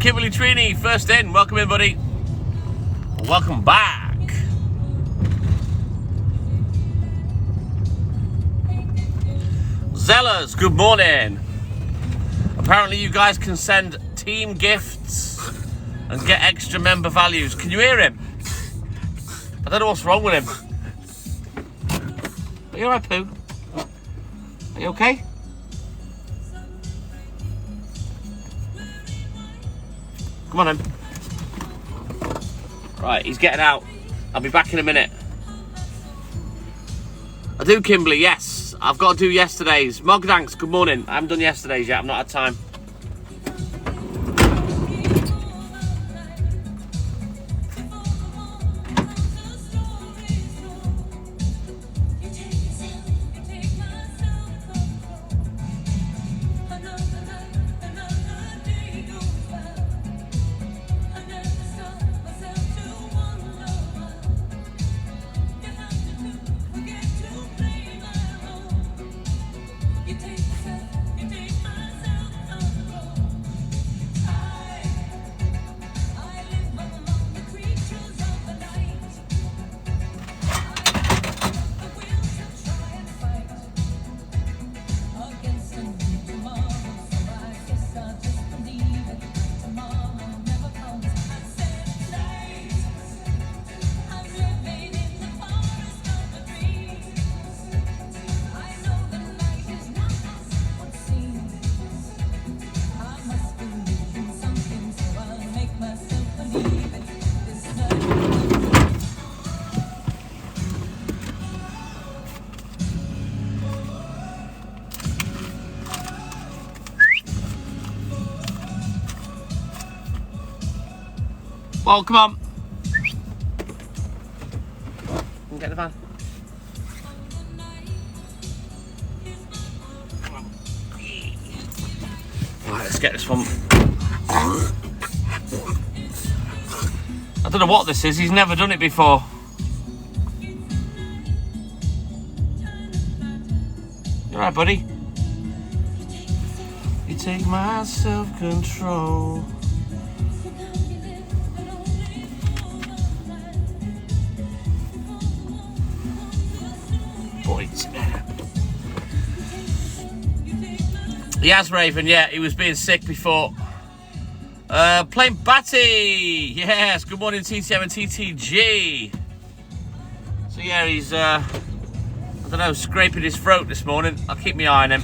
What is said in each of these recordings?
Kimberly Trini, first in. Welcome in, buddy. Welcome back. Zellas, good morning. Apparently you guys can send team gifts and get extra member values. Can you hear him? I don't know what's wrong with him. Are you alright, Pooh? Are you okay? Come on then. Right, he's getting out. I'll be back in a minute. I do, Kimberly, yes. I've got to do yesterday's. Mogdanks, good morning. I haven't done yesterday's yet. I've not had time. Well, come on. Get in the van. Right, let's get this one. I don't know what this is. He's never done it before. You alright, buddy? You take my self-control. He has, Raven, yeah, he was being sick before. Plain Batty, yes, good morning TTM and TTG. So yeah, he's, I don't know, scraping his throat this morning. I'll keep my eye on him.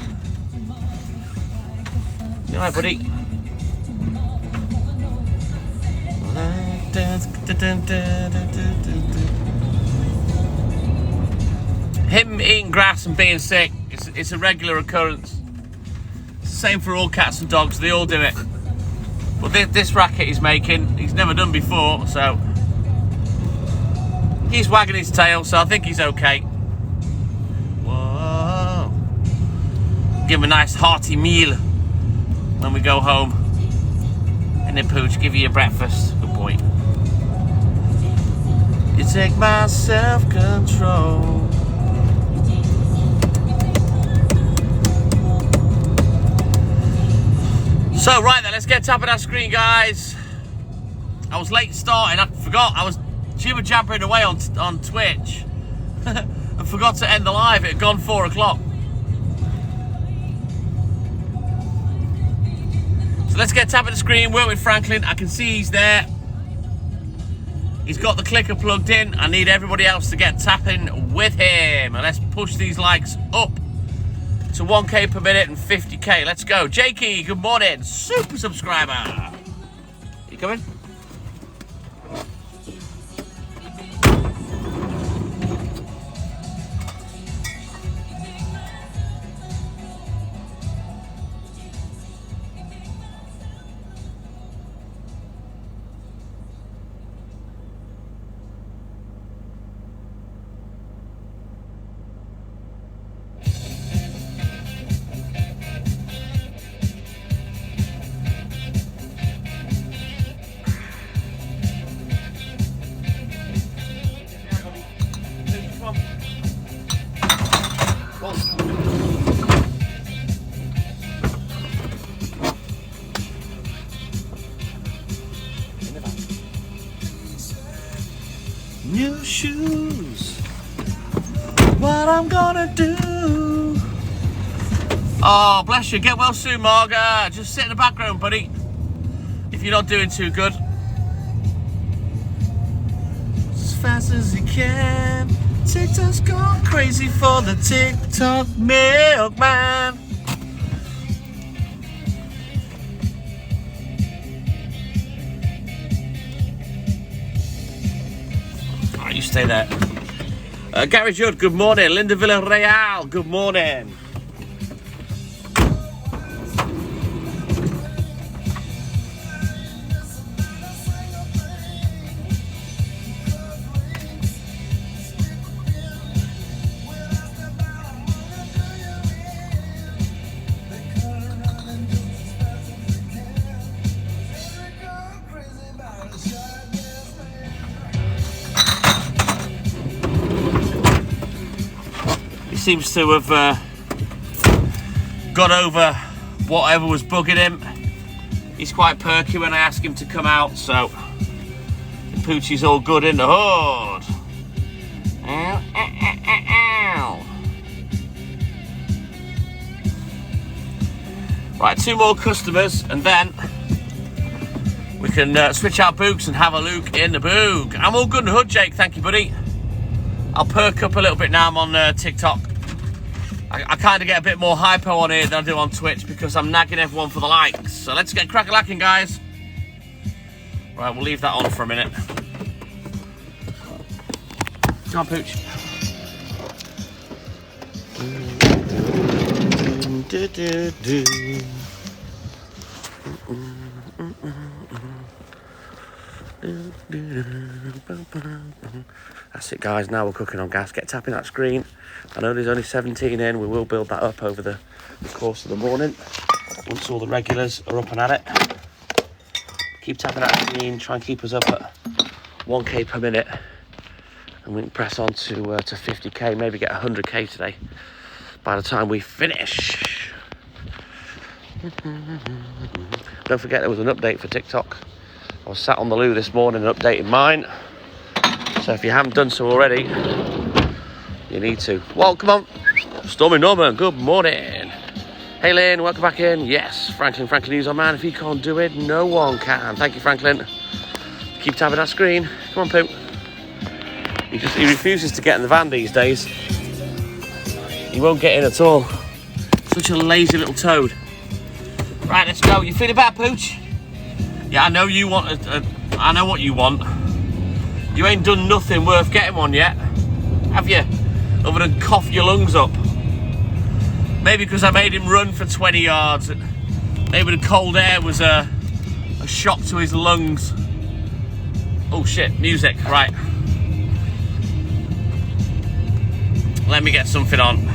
You alright, buddy? Him eating grass and being sick, it's a regular occurrence. Same for all cats and dogs, they all do it. But this racket he's making, he's never done before, so he's wagging his tail, so I think he's okay. Whoa. Give him a nice hearty meal when we go home. And then Pooch, give you your breakfast. Good boy. You take my self-control. So right then, let's get tapping our screen, guys. I was late starting, I forgot, I was jibber jabbering away on Twitch and forgot to end the live. It had gone 4 o'clock. So let's get tapping the screen, work with Franklin. I can see he's there. He's got the clicker plugged in. I need everybody else to get tapping with him. And let's push these likes up to 1k per minute and 50k. Let's go. Jakey, good morning. Super subscriber. You coming? new shoes. What I'm gonna do. Oh, bless you. Get well soon, Marga. Just sit in the background, buddy. If you're not doing too good. As fast as you can. TikTok's gone crazy for the TikTok milkman. Alright, you stay there. Gary Judd, good morning. Linda Villarreal, good morning. Seems to have got over whatever was bugging him. He's quite perky when I ask him to come out, so the Poochie's all good in the hood. Ow, ow, ow, ow. Right, 2 more customers and then we can switch out Books and have a look in the boog. I'm all good in the hood, Jake, thank you, buddy. I'll perk up a little bit now I'm on TikTok. I kind of get a bit more hypo on here than I do on Twitch because I'm nagging everyone for the likes. So let's get crack-a-lacking, guys. Right, we'll leave that on for a minute. Come on, Pooch. That's it, guys. Now we're cooking on gas. Get tapping that screen. I know there's only 17 in. We will build that up over the course of the morning once all the regulars are up and at it. Keep tapping that screen. Try and keep us up at 1k per minute, and we can press on to 50k. Maybe get 100k today by the time we finish. Don't forget there was an update for TikTok. I was sat on the loo this morning and updating mine. So if you haven't done so already, you need to. Well, come on. Stormy Norman, good morning. Hey, Lynn, welcome back in. Yes, Franklin News on man. If he can't do it, no one can. Thank you, Franklin. Keep tapping that screen. Come on, Pooh. He refuses to get in the van these days. He won't get in at all. Such a lazy little toad. Right, let's go. You feeling better, Pooch? Yeah, I know you want I know what you want. You ain't done nothing worth getting one yet, have you? Other than cough your lungs up. Maybe because I made him run for 20 yards. Maybe the cold air was a shock to his lungs. Oh shit, music, right. Let me get something on.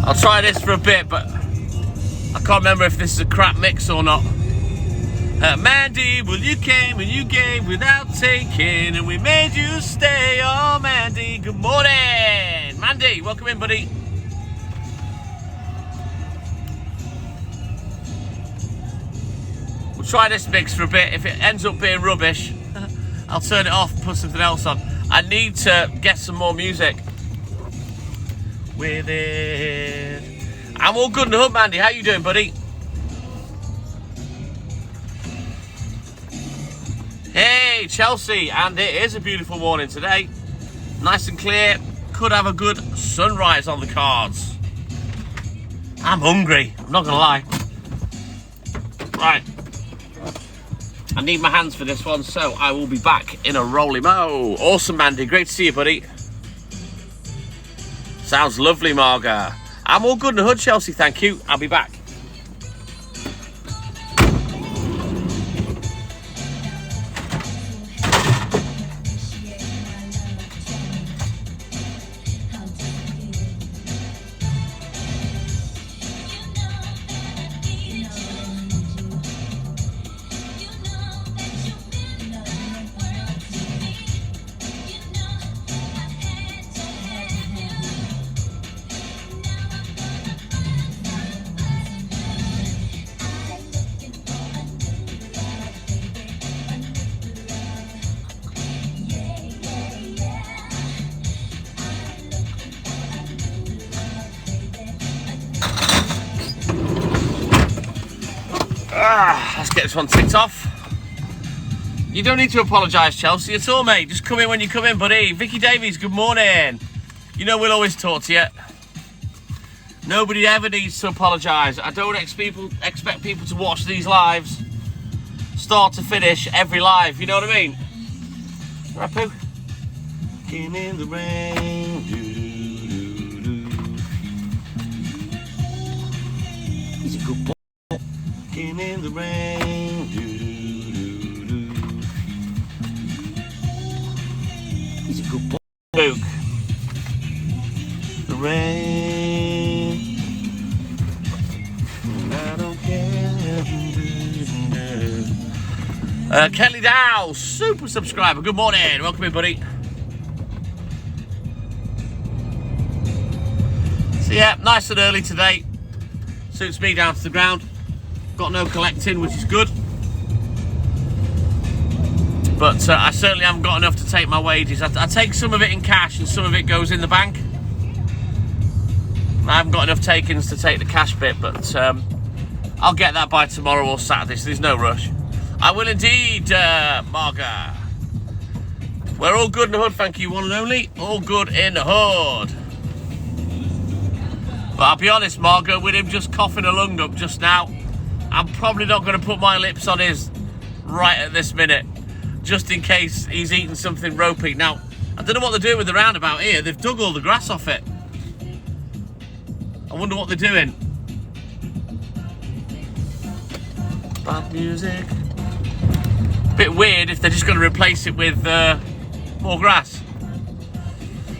I'll try this for a bit, but I can't remember if this is a crap mix or not. Mandy, well you came and you gave without taking, and we made you stay. Oh Mandy, good morning. Mandy, welcome in, buddy. We'll try this mix for a bit. If it ends up being rubbish, I'll turn it off and put something else on. I need to get some more music with it. I'm all good in the hood, Mandy. How you doing, buddy? Hey, Chelsea, and it is a beautiful morning today. Nice and clear. Could have a good sunrise on the cards. I'm hungry, I'm not gonna lie. Right. I need my hands for this one, so I will be back in a roly-mo. Awesome, Mandy. Great to see you, buddy. Sounds lovely, Marga. I'm all good in the hood, Chelsea, thank you. I'll be back. Let's get this one ticked off. You don't need to apologise, Chelsea, at all, mate. Just come in when you come in, buddy. Vicky Davies, good morning. You know we'll always talk to you. Nobody ever needs to apologise. I don't expect people to watch these lives start to finish every live. You know what I mean? Rapu. Came in the rain. He's a good boy. Came in the rain. He's a good boy. Luke. The rain. I don't care. Kelly Dow, super subscriber. Good morning. Welcome in, buddy. So yeah, nice and early today. Suits me down to the ground. Got no collecting, which is good. But I certainly haven't got enough to take my wages. I take some of it in cash and some of it goes in the bank. I haven't got enough takings to take the cash bit, but I'll get that by tomorrow or Saturday, so there's no rush. I will indeed, Marga. We're all good in the hood, thank you, one and only. All good in the hood. But I'll be honest, Marga, with him just coughing a lung up just now, I'm probably not going to put my lips on his right at this minute, just in case he's eating something ropey. Now, I don't know what they're doing with the roundabout here. They've dug all the grass off it. I wonder what they're doing. Bad music. Bit weird if they're just going to replace it with more grass.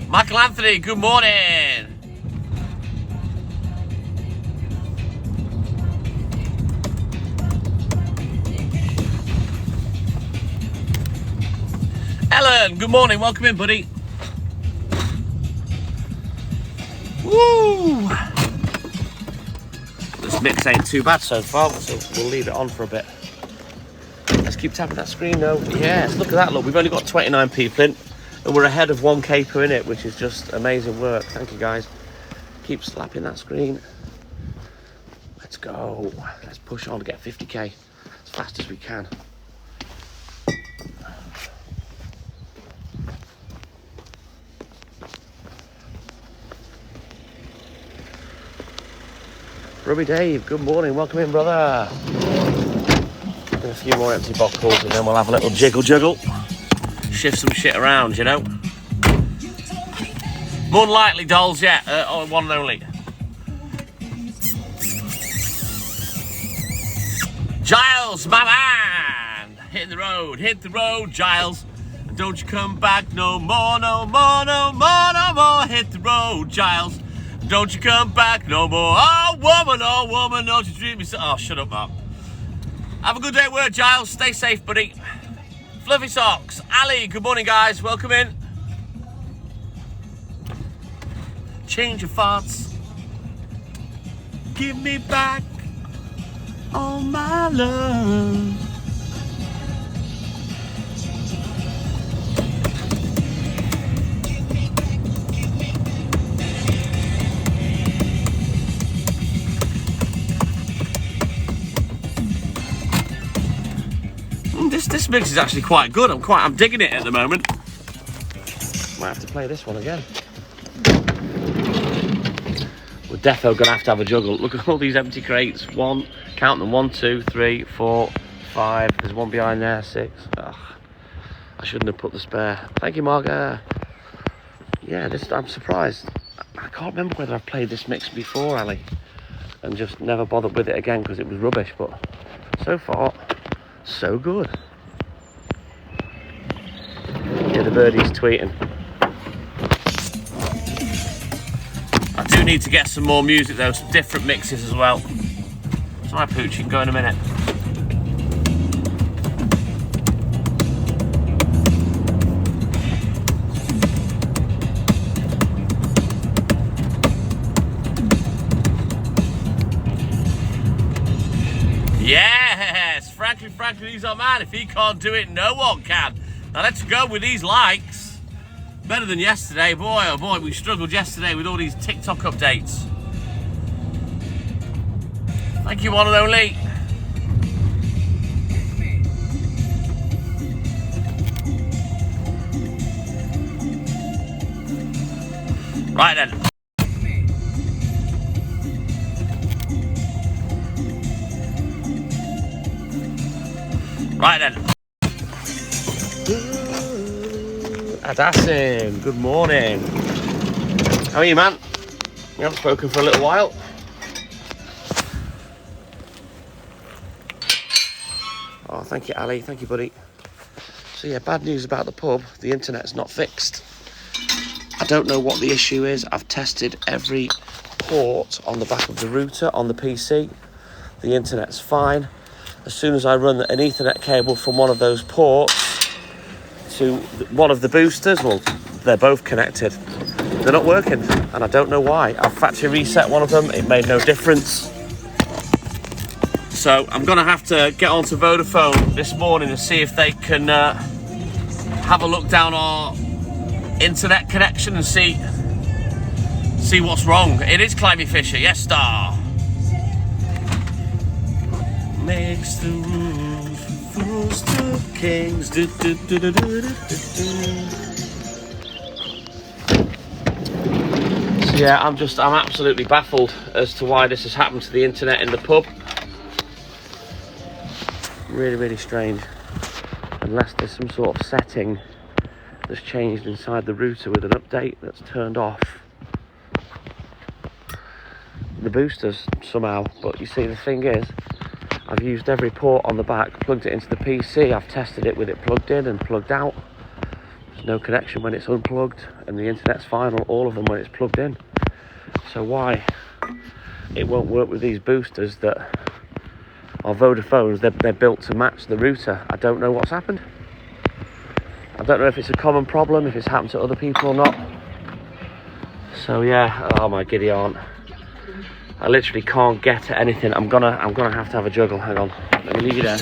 Michael Anthony, good morning. Ellen, good morning. Welcome in, buddy. Woo! This mix ain't too bad so far, so we'll leave it on for a bit. Let's keep tapping that screen though. Yes, look at that, look. We've only got 29 people in, and we're ahead of 1k per minute, which is just amazing work. Thank you, guys. Keep slapping that screen. Let's go. Let's push on to get 50k as fast as we can. Ruby Dave, good morning. Welcome in, brother. A few more empty bottles and then we'll have a little jiggle. Shift some shit around, you know. More than likely, dolls, yeah. One and only. Giles, my man. Hit the road, Giles. And don't you come back no more, no more, no more, no more. Hit the road, Giles. Don't you come back no more. Oh, woman, don't you treat me so. Oh, shut up, Mark. Have a good day at work, Giles. Stay safe, buddy. Fluffy Socks. Ali, good morning, guys. Welcome in. Change your thoughts. Give me back all my love. This mix is actually quite good. I'm digging it at the moment. Might have to play this one again. We're defo gonna have to have a juggle. Look at all these empty crates. Count them. 1, 2, 3, 4, 5. There's one behind there. 6. Ugh. I shouldn't have put the spare. Thank you, Marga. Yeah, I'm surprised. I can't remember whether I've played this mix before, Ali, and just never bothered with it again because it was rubbish. But so far, so good. Yeah, the birdie's tweeting. I do need to get some more music though, some different mixes as well. So my pooch, you can go in a minute. Yes, Franklin, he's our man. If he can't do it, no one can. Now let's go with these likes. Better than yesterday. Boy, oh boy, we struggled yesterday with all these TikTok updates. Thank you, one and only. Right then. Right then. Adassim, good morning. How are you, man? We haven't spoken for a little while. Oh, thank you, Ali. Thank you, buddy. So yeah, bad news about the pub. The internet's not fixed. I don't know what the issue is. I've tested every port on the back of the router on the PC. The internet's fine. As soon as I run an Ethernet cable from one of those ports to one of the boosters, well, they're both connected. They're not working, and I don't know why. I've factory reset one of them. It made no difference. So I'm going to have to get onto Vodafone this morning and see if they can have a look down our internet connection and see what's wrong. It is Climby Fisher, yes, star. Makes the rules, fools to kings. Do, do, do, do, do, do, do. So yeah, I'm absolutely baffled as to why this has happened to the internet in the pub. Really, really strange. Unless there's some sort of setting that's changed inside the router with an update that's turned off the boosters somehow. But you see, the thing is, I've used every port on the back, plugged it into the PC, I've tested it with it plugged in and plugged out. There's no connection when it's unplugged, and the internet's fine on all of them when it's plugged in. So why it won't work with these boosters that are Vodafone's, they're built to match the router. I don't know what's happened. I don't know if it's a common problem, if it's happened to other people or not. So yeah, oh my giddy aunt. I literally can't get at anything. I'm gonna have to have a juggle. Hang on. Let me leave you there.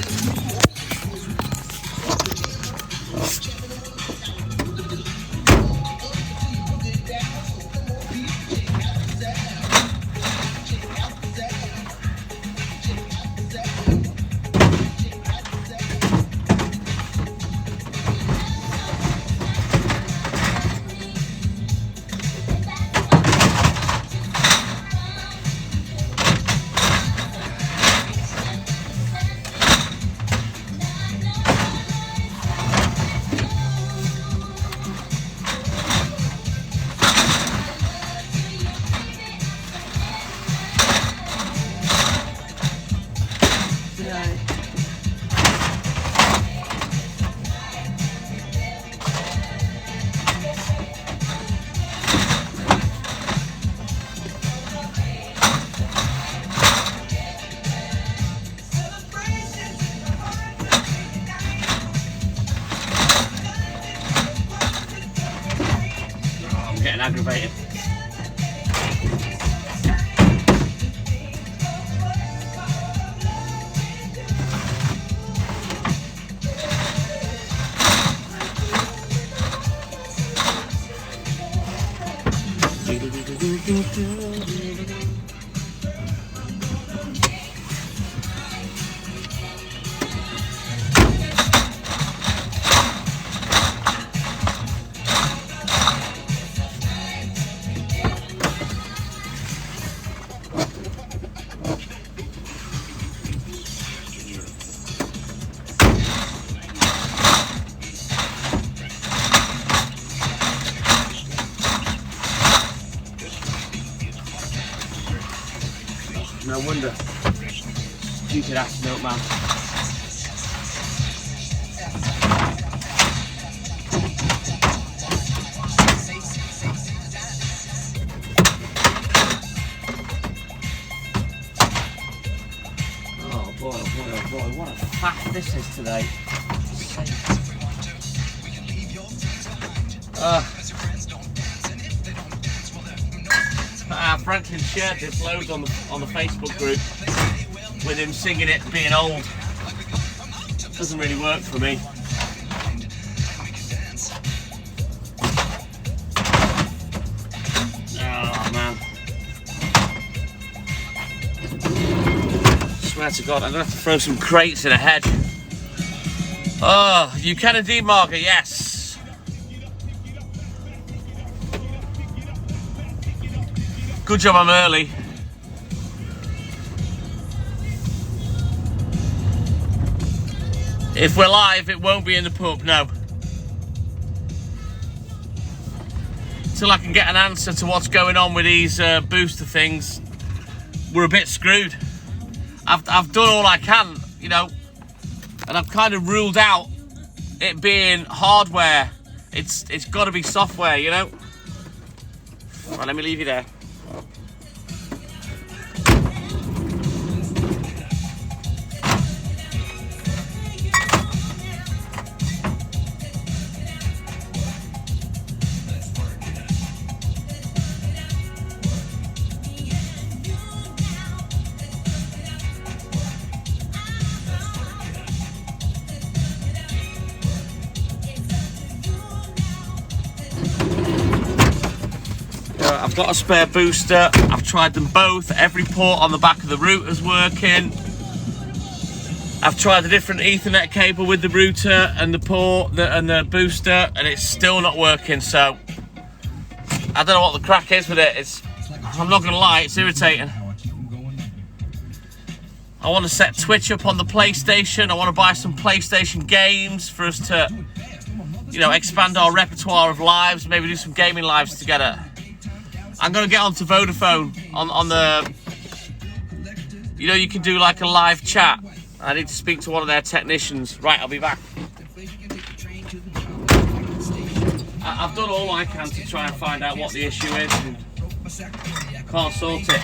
Aggravated. No wonder. Stupid ass Milkman. Oh boy, oh boy, oh boy, what a faff this is today. Franklin shared this loads on the Facebook group with him singing it being old. Doesn't really work for me. Oh man. Swear to God, I'm gonna have to throw some crates in a hedge. Oh, you can indeed, Margaret, yes. Good job I'm early. If we're live, it won't be in the pub, no. Till I can get an answer to what's going on with these booster things, we're a bit screwed. I've done all I can, you know, and I've kind of ruled out it being hardware. It's got to be software, you know. Right, let me leave you there. I've got a spare booster. I've tried them both. Every port on the back of the router's working. I've tried the different Ethernet cable with the router and the port and the booster, and it's still not working. So I don't know what the crack is with it. I'm not gonna lie, it's irritating. I want to set Twitch up on the PlayStation. I want to buy some PlayStation games for us to, you know, expand our repertoire of lives. Maybe do some gaming lives together. I'm going to get onto Vodafone on the, you know, you can do like a live chat. I need to speak to one of their technicians. Right, I'll be back. I've done all I can to try and find out what the issue is, and can't sort it.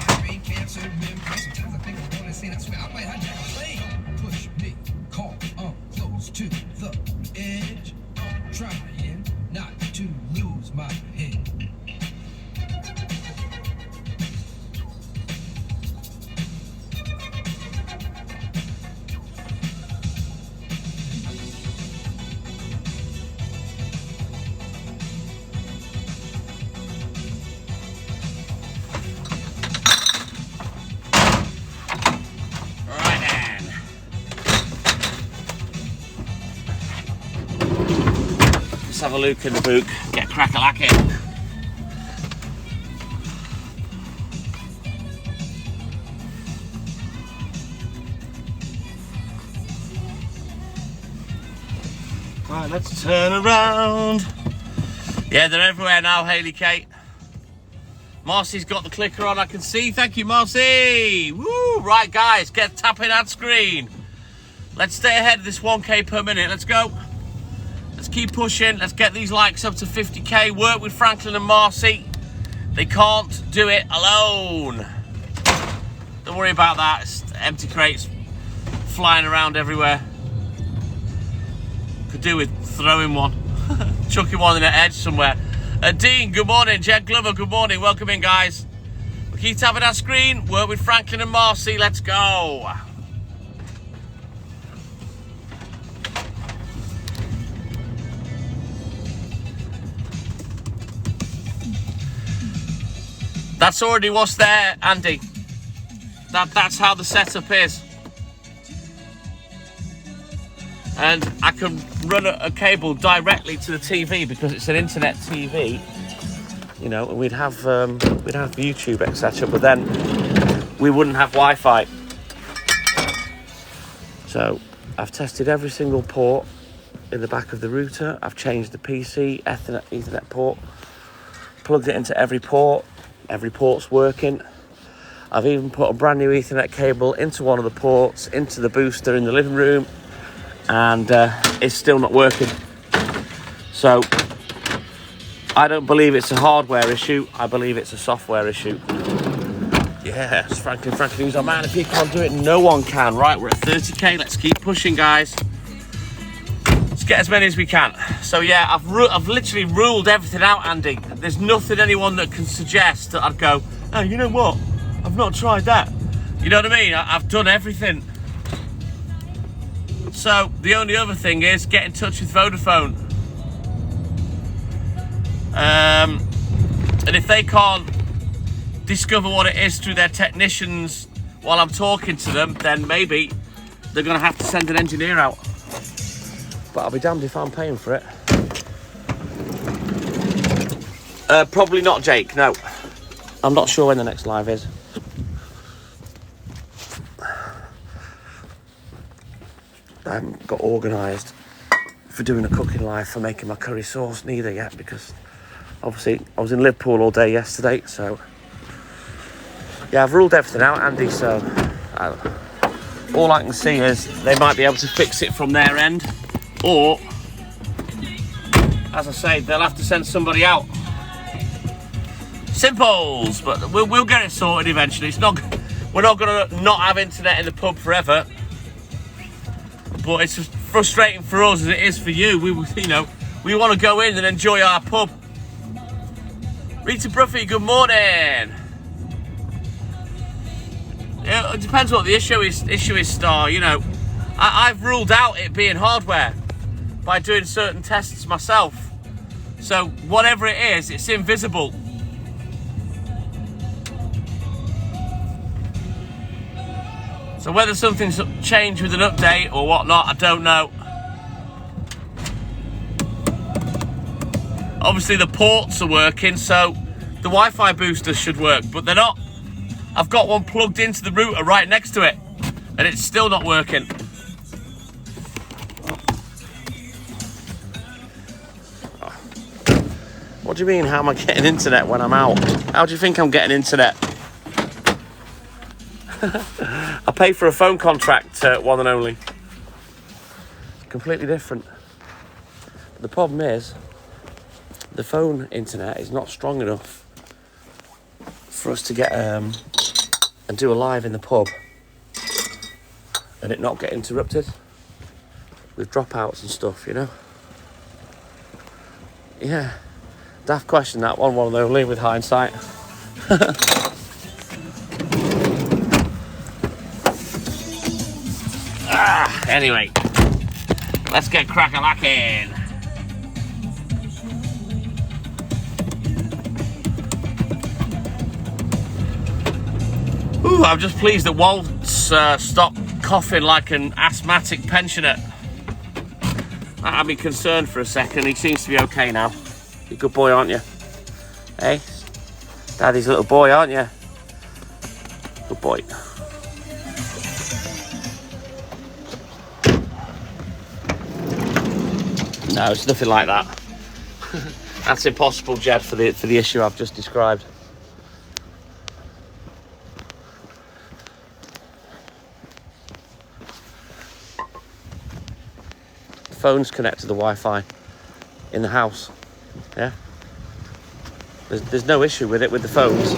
Let's have a look in the book, get crack-a-lacking. Right, let's turn around. Yeah, they're everywhere now, Hayley Kate. Marcy's got the clicker on, I can see. Thank you, Marcy. Woo! Right, guys, get tapping that screen. Let's stay ahead of this 1K per minute. Let's go. Let's keep pushing. Let's get these likes up to 50K. Work with Franklin and Marcy. They can't do it alone. Don't worry about that. It's empty crates flying around everywhere. Could do with throwing one. Chucking one in an edge somewhere. Dean, good morning. Jen Glover, good morning. Welcome in, guys. We'll keep tapping our screen. Work with Franklin and Marcy. Let's go. That's already what's there, Andy. That's how the setup is. And I can run a cable directly to the TV because it's an internet TV. You know, and we'd have YouTube, etc. But then we wouldn't have Wi-Fi. So I've tested every single port in the back of the router. I've changed the PC Ethernet port, plugged it into every port. Every port's working. I've even put a brand new Ethernet cable into one of the ports, into the booster in the living room, and it's still not working. So I don't believe it's a hardware issue. I believe it's a software issue. Yes, Franklin, who's our man? If he can't do it, no one can. Right, we're at 30K. Let's keep pushing, guys. Let's get as many as we can. So yeah, I've literally ruled everything out, Andy. There's nothing anyone that can suggest that I'd go, oh, you know what? I've not tried that. You know what I mean? I've done everything. So the only other thing is get in touch with Vodafone. And if they can't discover what it is through their technicians while I'm talking to them, then maybe they're going to have to send an engineer out. But I'll be damned if I'm paying for it. Probably not, Jake, no. I'm not sure when the next live is. I haven't got organised for doing a cooking live for making my curry sauce neither yet, because obviously I was in Liverpool all day yesterday, so yeah, I've ruled everything out, Andy, so all I can see is they might be able to fix it from their end, or as I say, they'll have to send somebody out. Simples, but we'll get it sorted eventually. We're not going to not have internet in the pub forever, but it's just frustrating for us as it is for you. We want to go in and enjoy our pub. Rita Bruffy, good morning. Yeah, it depends what the issue is, Star. You know, I've ruled out it being hardware by doing certain tests myself. So whatever it is, it's invisible. So whether something's changed with an update or whatnot, I don't know. Obviously the ports are working, so the Wi-Fi boosters should work, but they're not. I've got one plugged into the router right next to it, and it's still not working. What do you mean, how am I getting internet when I'm out? How do you think I'm getting internet? I pay for a phone contract, one and only. Completely different. But the problem is, the phone internet is not strong enough for us to get and do a live in the pub and it not get interrupted with dropouts and stuff, you know? Yeah. Daft question, that one and only, with hindsight. Anyway, let's get crack-a-lacking. Ooh, I'm just pleased that Walt's stopped coughing like an asthmatic pensioner. That had me concerned for a second. He seems to be okay now. You're a good boy, aren't you? Hey? Daddy's a little boy, aren't you? Good boy. No, it's nothing like that. That's impossible, Jed, for the issue I've just described. The phone's connected to the Wi-Fi in the house. Yeah. There's no issue with it with the phones,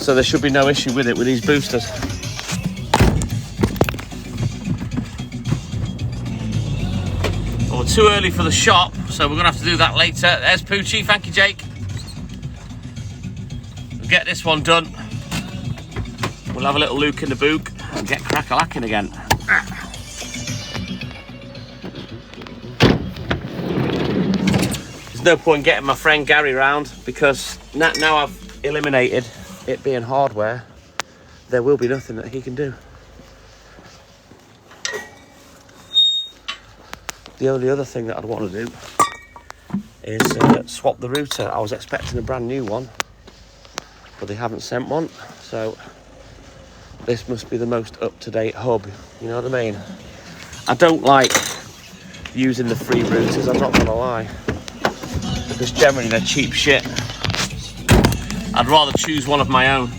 so there should be no issue with it with these boosters. Well, we're too early for the shop, so we're gonna have to do that later. There's Poochie, thank you, Jake. We'll get this one done. We'll have a little Luke in the book and get crack-a-lacking again. There's no point getting my friend Gary round, because now I've eliminated it being hardware, there will be nothing that he can do. The only other thing that I'd want to do is swap the router. I was expecting a brand new one, but they haven't sent one, so this must be the most up-to-date hub, you know what I mean? I don't like using the free routers, I'm not gonna lie, because generally they're cheap shit. I'd rather choose one of my own.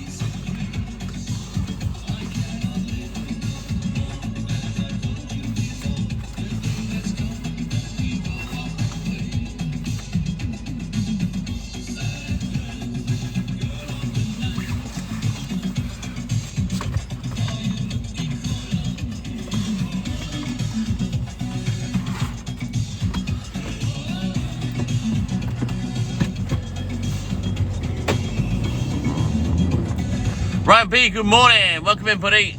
Ryan B, good morning. Welcome in, buddy.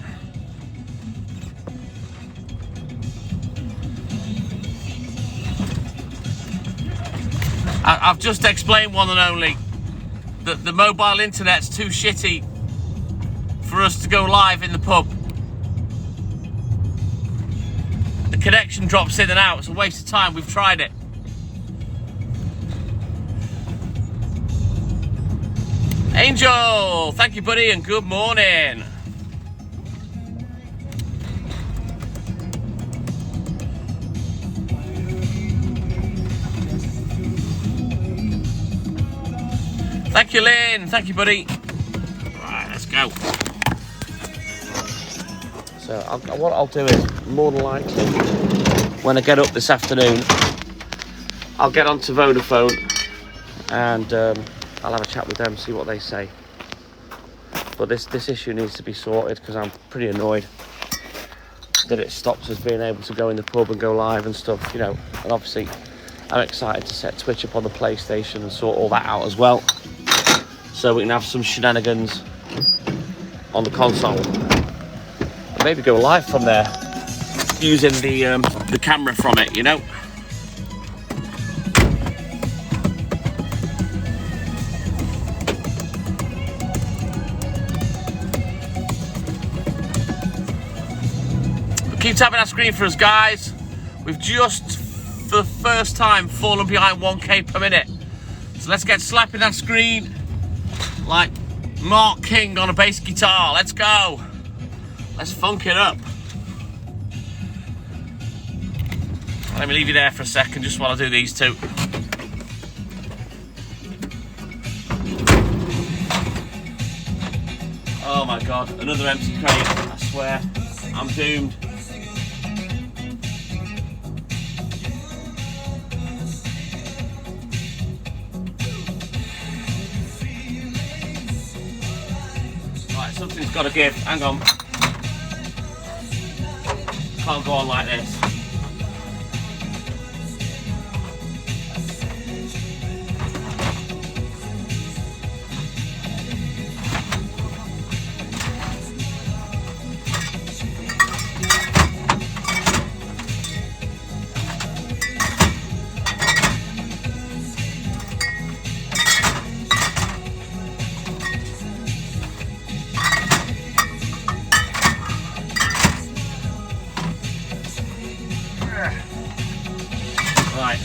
I've just explained, one and only, that the mobile internet's too shitty for us to go live in the pub. The connection drops in and out. It's a waste of time. We've tried it. Angel, thank you, buddy, and good morning. Thank you, Lynn. Thank you, buddy. Right, let's go. So what I'll do is, more than likely, when I get up this afternoon, I'll get onto Vodafone and I'll have a chat with them, see what they say. But this issue needs to be sorted because I'm pretty annoyed that it stops us being able to go in the pub and go live and stuff, you know. And obviously, I'm excited to set Twitch up on the PlayStation and sort all that out as well, so we can have some shenanigans on the console. And maybe go live from there using the camera from it, you know. Keep tapping that screen for us, guys. We've just, for the first time, fallen behind 1K per minute. So let's get slapping that screen like Mark King on a bass guitar. Let's go. Let's funk it up. Let me leave you there for a second just while I do these two. Oh my God, another empty crate. I swear, I'm doomed. Something's got to give. Hang on. Can't go on like this. Right.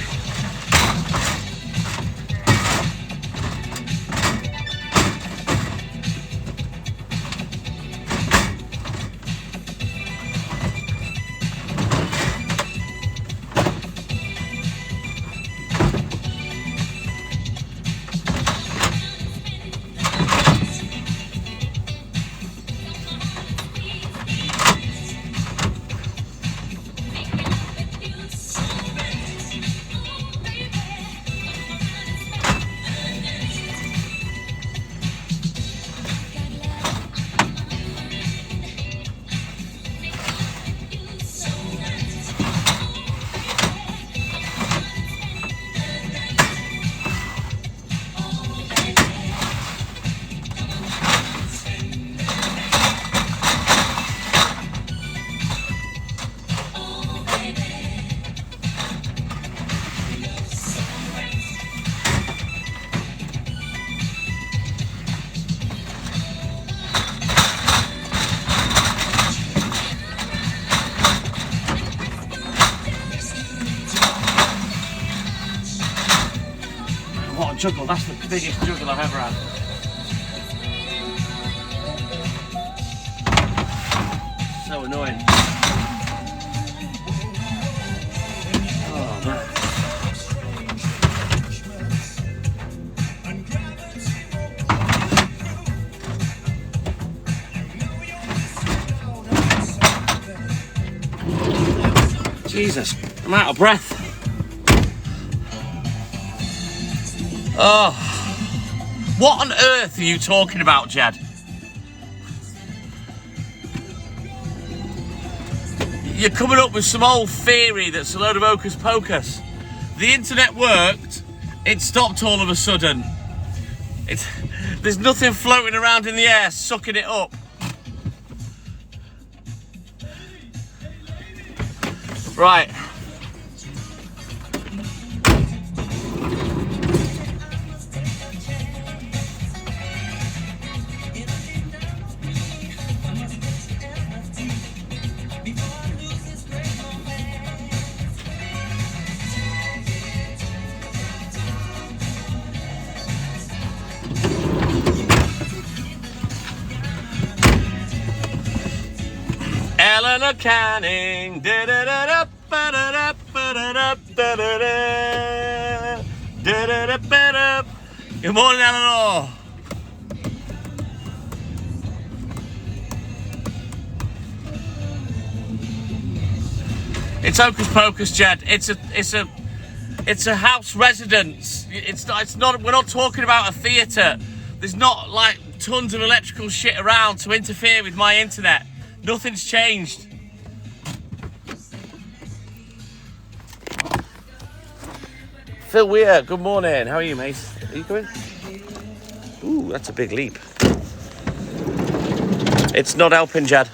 What a juggle, that's the biggest juggle I've ever had. So annoying. Oh man. Jesus, I'm out of breath. Oh, what on earth are you talking about, Jed? You're coming up with some old theory that's a load of hocus pocus. The internet worked, it stopped all of a sudden. There's nothing floating around in the air sucking it up. Right. Eleanor Canning. Good morning, Eleanor. It's hocus pocus, Jed. It's a house residence. It's not. We're not talking about a theatre. There's not like tons of electrical shit around to interfere with my internet. Nothing's changed. Phil Weir, good morning. How are you, mate? Are you coming? Ooh, that's a big leap. It's not helping, Jed.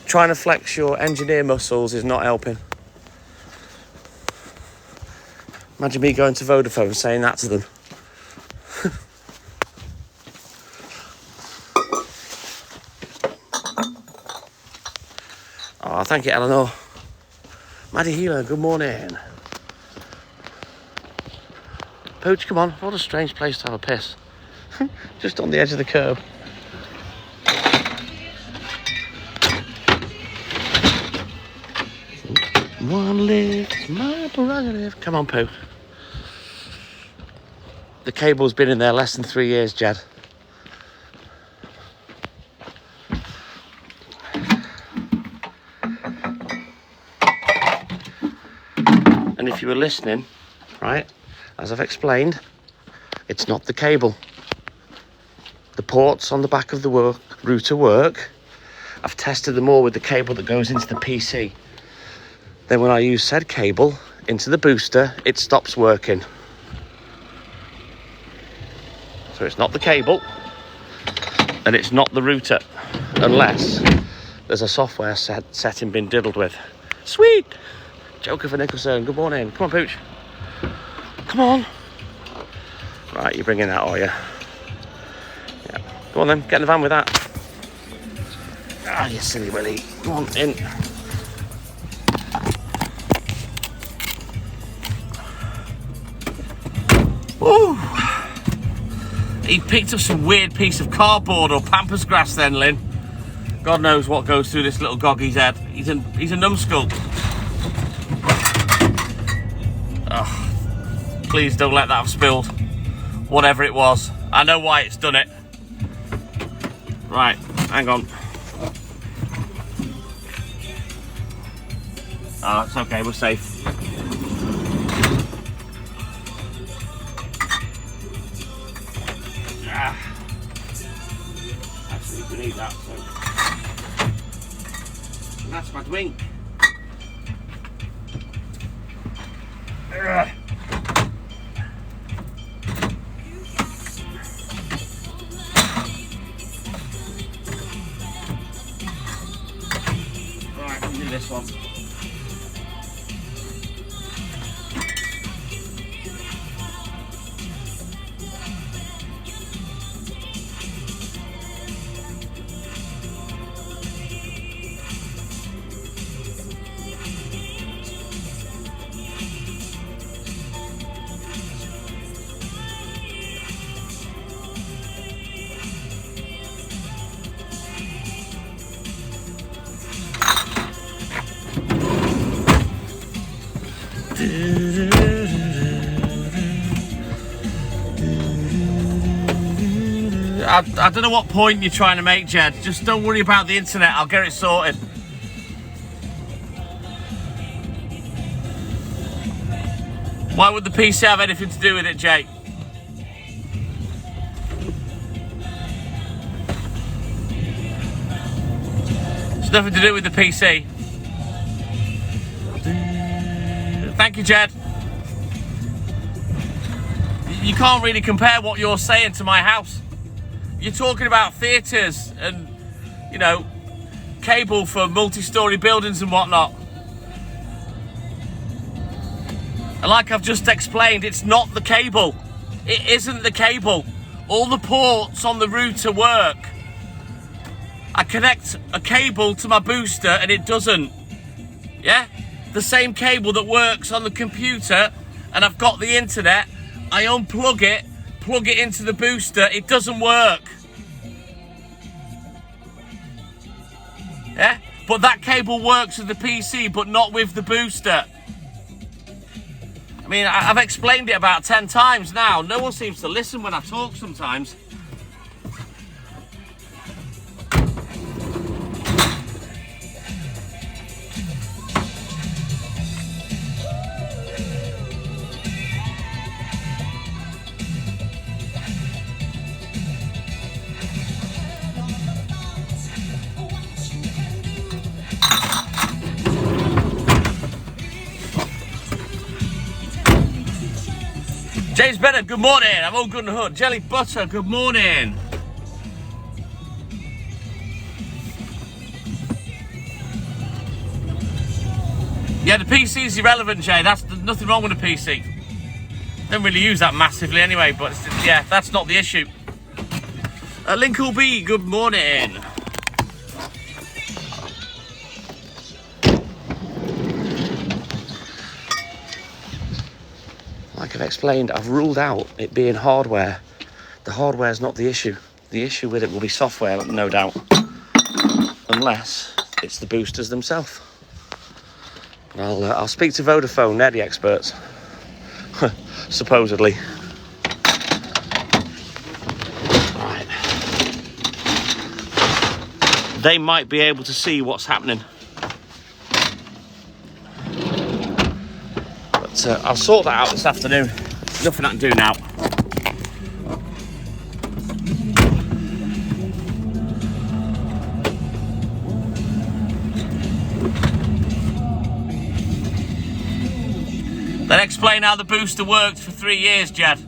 Trying to flex your engineer muscles is not helping. Imagine me going to Vodafone saying that to them. Oh, thank you, Eleanor. Maddie Healer, good morning. Pooch, come on. What a strange place to have a piss. Just on the edge of the curb. One lift's my prerogative. Come on, Pooh. The cable's been in there less than 3 years, Jed. And if you were listening, right, as I've explained, it's not the cable. The ports on the back of the router work. I've tested them all with the cable that goes into the PC. Then when I use said cable into the booster, it stops working. So it's not the cable, and it's not the router, unless there's a software setting been diddled with. Sweet! Joker for Nicholson, good morning. Come on, Pooch. Come on. Right, you're bringing that, are you? Yeah. Go on then, get in the van with that. Ah, you silly Willy. Come on, in. Woo! He picked up some weird piece of cardboard or pampas grass then, Lynn. God knows what goes through this little goggie's head. He's a numbskull. Oh, please don't let that have spilled. Whatever it was. I know why it's done it. Right, hang on. Oh, it's okay, we're safe. Actually, we need that, so. And that's my drink. Right, we'll do this one. I don't know what point you're trying to make, Jed. Just don't worry about the internet. I'll get it sorted. Why would the PC have anything to do with it, Jake? It's nothing to do with the PC. Thank you, Jed. You can't really compare what you're saying to my house. You're talking about theatres and, you know, cable for multi-storey buildings and whatnot. And like I've just explained, it's not the cable. It isn't the cable. All the ports on the router work. I connect a cable to my booster and it doesn't. Yeah? The same cable that works on the computer, and I've got the internet. I unplug it, plug it into the booster, it doesn't work. Yeah? But that cable works with the PC, but not with the booster. I mean, I've explained it about 10 times now. No one seems to listen when I talk sometimes. James Bennett, good morning. I'm all good in the hood. Jelly Butter, good morning. Yeah, the PC is irrelevant, Jay. There's nothing wrong with the PC. Don't really use that massively anyway, but yeah, that's not the issue. Linkle B, good morning. Like I've explained, I've ruled out it being hardware. The hardware is not the issue. The issue with it will be software, no doubt. Unless it's the boosters themselves. I'll speak to Vodafone, they're the experts. Supposedly. Right. They might be able to see what's happening. I'll sort that out this afternoon. Nothing I can do now. Then explain how the booster worked for 3 years, Jad.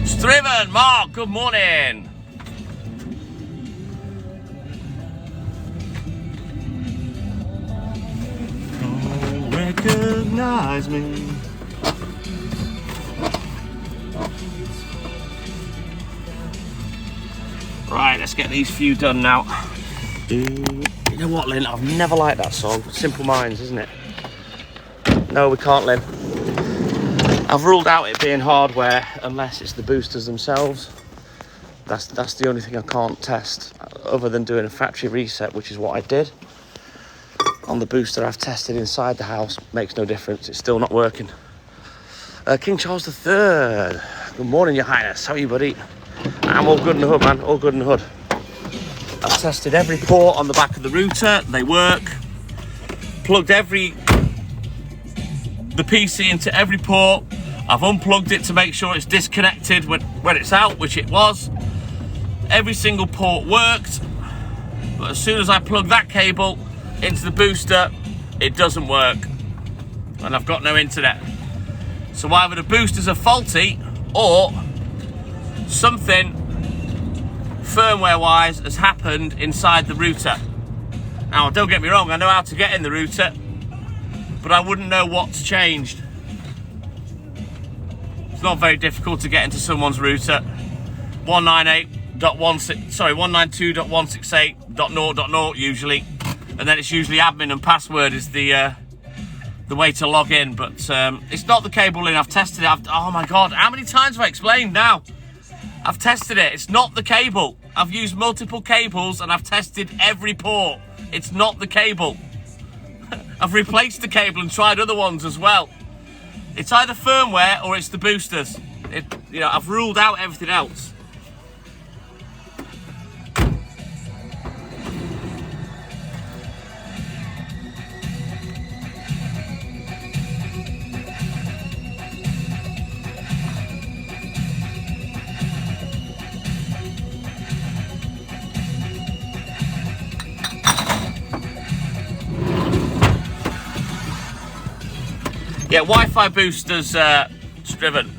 Striven, Mark, good morning. Don't recognize me. Right, let's get these few done now. You know what, Lynn? I've never liked that song. Simple Minds, isn't it? No, we can't, Lynn. I've ruled out it being hardware unless it's the boosters themselves. That's the only thing I can't test, other than doing a factory reset, which is what I did. On the booster I've tested inside the house, makes no difference. It's still not working. King Charles III. Good morning, Your Highness. How are you, buddy? I'm all good in the hood, man. All good in the hood. I've tested every port on the back of the router. They work. Plugged the PC into every port. I've unplugged it to make sure it's disconnected when it's out, which it was. Every single port worked. But as soon as I plug that cable into the booster, it doesn't work. And I've got no internet. So either the boosters are faulty or something firmware-wise has happened inside the router. Now, don't get me wrong, I know how to get in the router, but I wouldn't know what's changed. It's not very difficult to get into someone's router. 192.168.0.0 usually, and then it's usually admin and password is the way to log in. But it's not the cable in. I've tested it. Oh my god, how many times have I explained now? I've tested it. It's not the cable. I've used multiple cables and I've tested every port. It's not the cable. I've replaced the cable and tried other ones as well. It's either firmware or it's the boosters. I've ruled out everything else. Yeah, Wi-Fi boosters driven.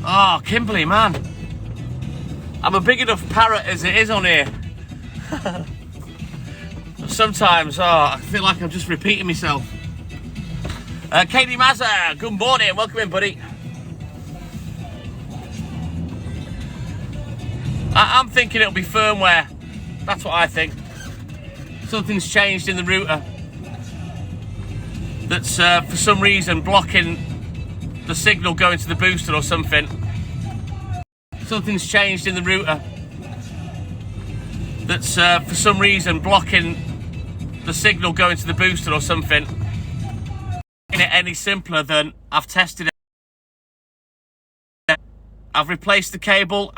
Oh, Kimberley, man. I'm a big enough parrot as it is on here. Sometimes, I feel like I'm just repeating myself. Katie Mazza, good morning. Welcome in, buddy. I'm thinking it'll be firmware. That's what I think. Something's changed in the router that's for some reason blocking the signal going to the booster or something. Something's changed in the router that's for some reason blocking the signal going to the booster or something. Making it any simpler than I've tested it. I've replaced the cable.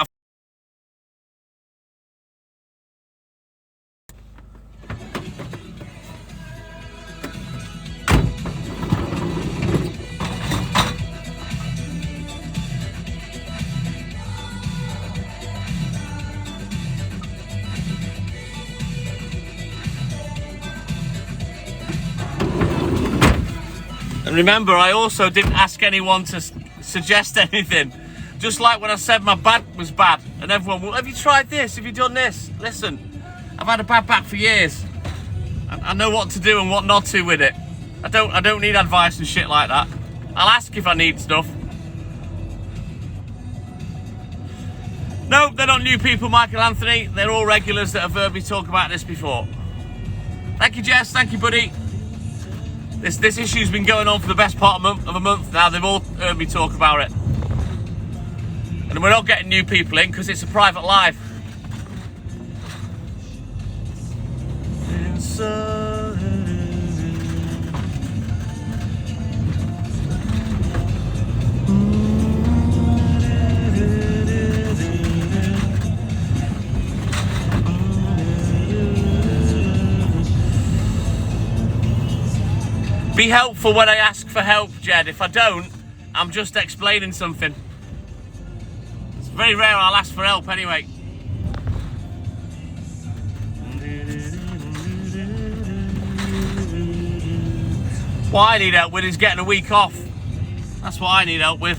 And remember, I also didn't ask anyone to suggest anything. Just like when I said my back was bad, and everyone, well, have you tried this? Have you done this? Listen, I've had a bad back for years. I know what to do and what not to with it. I don't need advice and shit like that. I'll ask if I need stuff. No, they're not new people, Michael Anthony. They're all regulars that have heard me talk about this before. Thank you, Jess. Thank you, buddy. This issue's been going on for the best part of a month now. They've all heard me talk about it. And we're not getting new people in because it's a private live. Be helpful when I ask for help, Jed. If I don't, I'm just explaining something. It's very rare I'll ask for help anyway. What I need help with is getting a week off. That's what I need help with.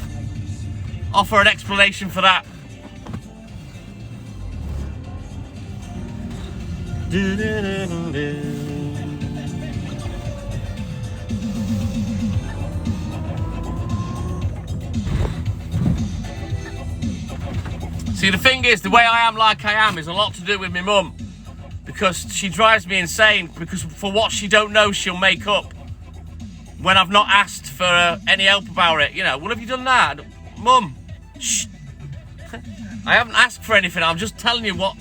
Offer an explanation for that. See, the thing is, the way I am like I am is a lot to do with my mum. Because she drives me insane, because for what she don't know, she'll make up. When I've not asked for any help about it. You know, well, have you done that? Mum, shh. I haven't asked for anything, I'm just telling you what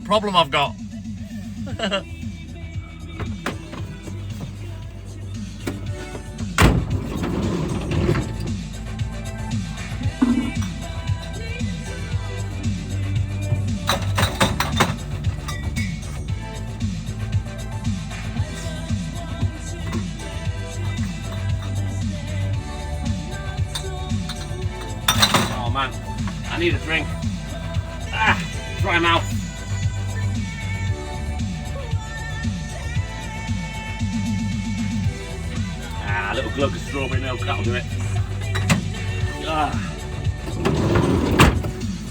problem I've got. I need a drink. Dry mouth. A little glug of strawberry milk, that'll do it.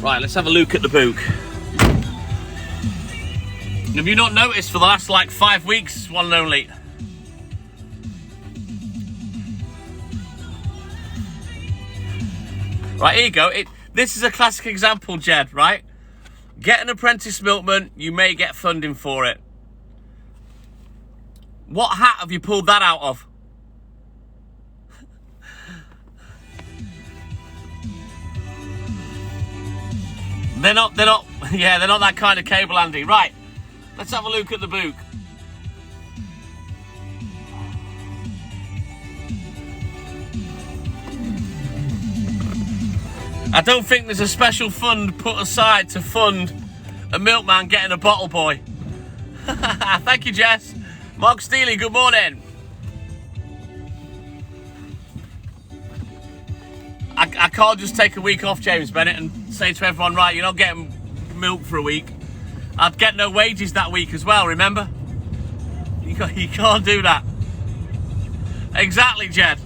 Right, let's have a look at the book. Have you not noticed for the last like 5 weeks, one and only? Right, here you go. This is a classic example, Jed, right? Get an apprentice milkman, you may get funding for it. What hat have you pulled that out of? They're not that kind of cable, Andy. Right, let's have a look at the book. I don't think there's a special fund put aside to fund a milkman getting a bottle boy. Thank you, Jess. Mark Steely, good morning. I can't just take a week off, James Bennett, and say to everyone, right, you're not getting milk for a week. I'd get no wages that week as well, remember? You can't do that. Exactly, Jed.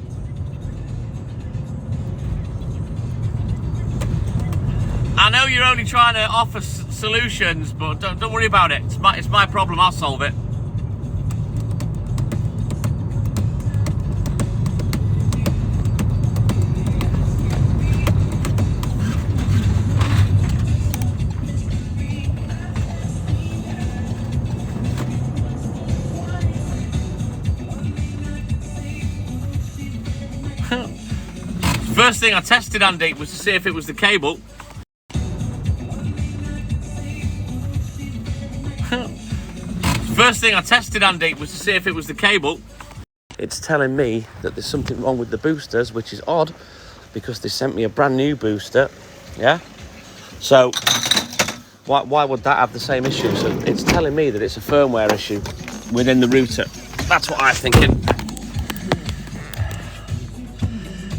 I know you're only trying to offer solutions, but don't worry about it. It's my problem, I'll solve it. First thing I tested, Andy, was to see if it was the cable. First thing I tested, Andy, was to see if it was the cable. It's telling me that there's something wrong with the boosters, which is odd, because they sent me a brand new booster, yeah? So, why would that have the same issue? So it's telling me that it's a firmware issue within the router. That's what I'm thinking.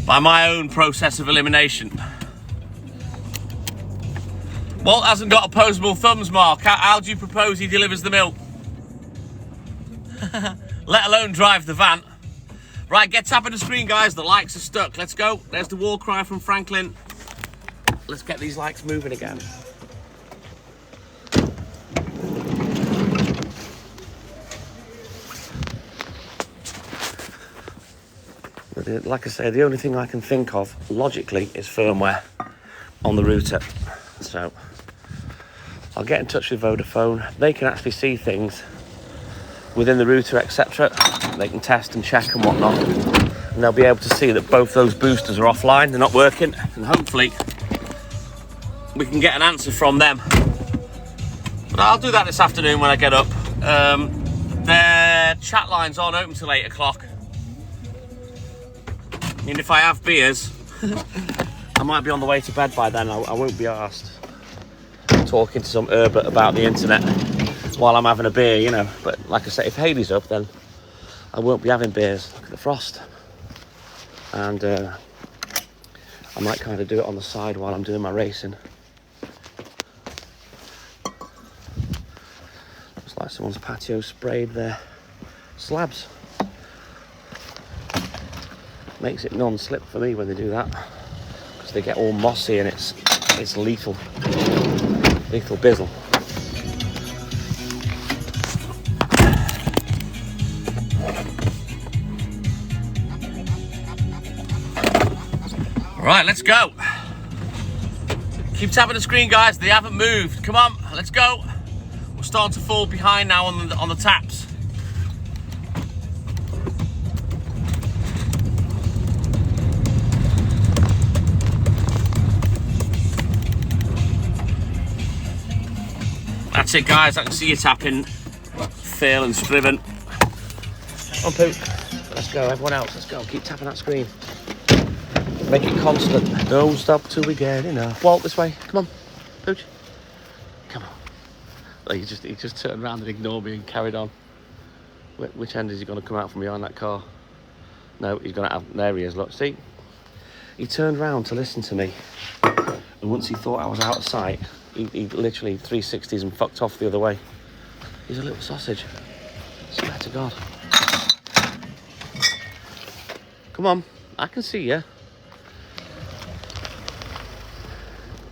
By my own process of elimination. Walt hasn't got opposable thumbs, Mark. How do you propose he delivers the milk? Let alone drive the van. Right, get tapping the screen, guys. The likes are stuck. Let's go. There's the war cry from Franklin. Let's get these likes moving again. Like I say, the only thing I can think of logically is firmware on the router. So I'll get in touch with Vodafone. They can actually see things within the router, etc. They can test and check and whatnot, and they'll be able to see that both those boosters are offline, they're not working, and hopefully we can get an answer from them. But I'll do that this afternoon when I get up. Their chat lines aren't open till 8 o'clock. I mean, if I have beers, I might be on the way to bed by then. I won't be arsed talking to some Herbert about the internet while I'm having a beer, you know. But like I say, if Haley's up, then I won't be having beers. Look at the frost. And I might kind of do it on the side while I'm doing my racing. Looks like someone's patio sprayed their slabs. Makes it non-slip for me when they do that, because they get all mossy and it's lethal bizzle. Right, let's go. Keep tapping the screen, guys. They haven't moved. Come on, let's go. We're starting to fall behind now on the taps. That's it, guys. I can see you tapping. Phil and Scriven. On Pook. Let's go, everyone else. Let's go. Keep tapping that screen. Make it constant. Don't stop till we get enough. Walt, this way. Come on, Pooch. Come on. Oh, he just turned around and ignored me and carried on. Which end is he going to come out from behind that car? No, he's going to have... There he is, look. See? He turned round to listen to me. And once he thought I was out of sight, he literally 360s and fucked off the other way. He's a little sausage. Swear to God. Come on. I can see you.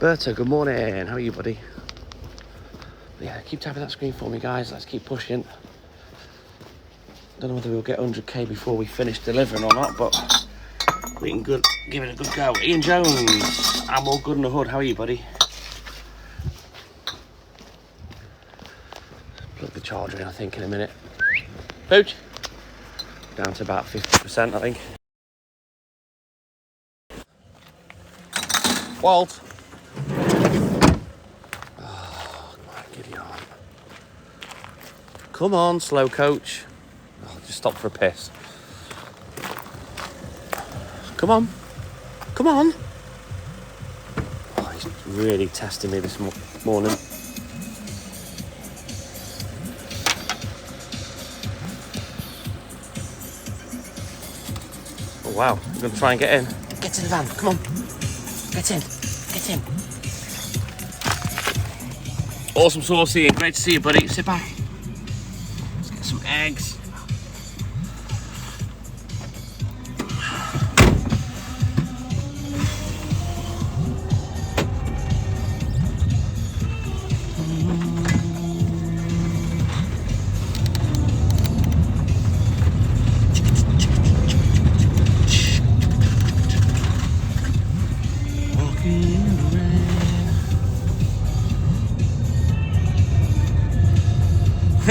Berta, good morning. How are you, buddy? Yeah, keep tapping that screen for me, guys. Let's keep pushing. Don't know whether we'll get 100k before we finish delivering or not, but we can give it a good go. Ian Jones, I'm all good in the hood. How are you, buddy? Plug the charger in, I think, in a minute. Pooch. Down to about 50%, I think. Walt. Oh, come on, give your arm. Come on, slow coach. Oh, just stop for a piss. Come on. Come on. Oh, he's really testing me this morning. Oh, wow. I'm going to try and get in. Get in the van. Come on. Get in. Get in. Awesome sauce here. Great to see you, buddy. Sit back. Let's get some eggs.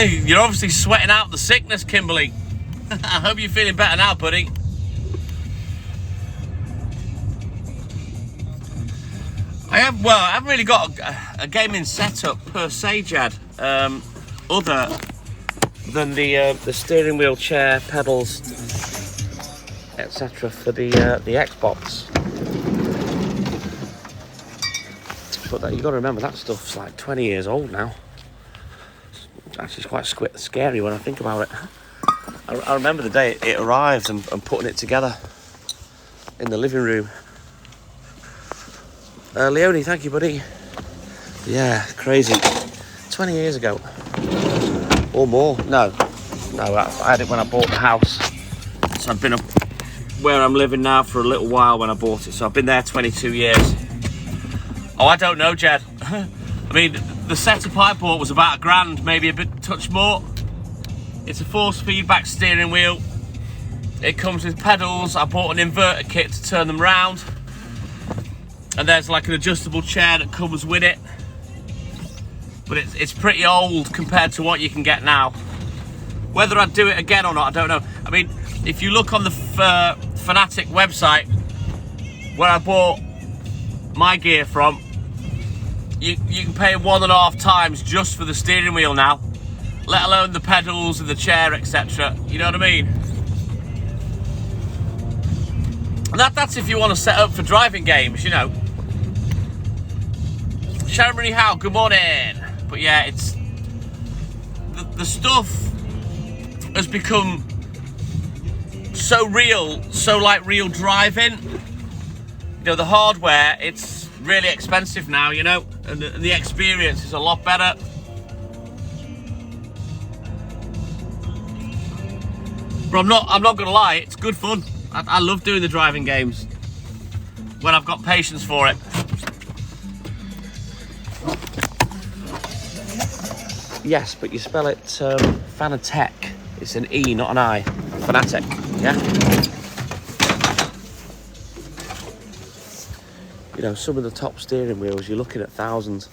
You're obviously sweating out the sickness, Kimberly. I hope you're feeling better now, buddy. I haven't really got a gaming setup per se, Jed, other than the steering wheel, chair, pedals, etc. for the Xbox. But you got to remember that stuff's like 20 years old now. Actually, it's quite scary when I think about it. I remember the day it arrived and putting it together in the living room. Leone, thank you, buddy. Yeah, crazy. 20 years ago. Or more. No, I had it when I bought the house. So I've been where I'm living now for a little while when I bought it. So I've been there 22 years. Oh, I don't know, Jed. I mean, the setup I bought was about £1,000, maybe a bit touch more. It's a force feedback steering wheel. It comes with pedals. I bought an inverter kit to turn them round. And there's like an adjustable chair that comes with it. But it's pretty old compared to what you can get now. Whether I'd do it again or not, I don't know. I mean, if you look on the Fanatic website, where I bought my gear from, you can pay 1.5 times just for the steering wheel now, let alone the pedals and the chair, etc. You know what I mean? And that's if you want to set up for driving games, you know. Sharon Marie Howe, good morning. But yeah, it's the stuff has become so real, so like real driving. You know, the hardware, it's really expensive now, you know, and the experience is a lot better. But I'm not gonna lie, it's good fun. I love doing the driving games when I've got patience for it. Yes, but you spell it Fanatec. It's an E, not an I. Fanatic, yeah? You know, some of the top steering wheels, you're looking at thousands.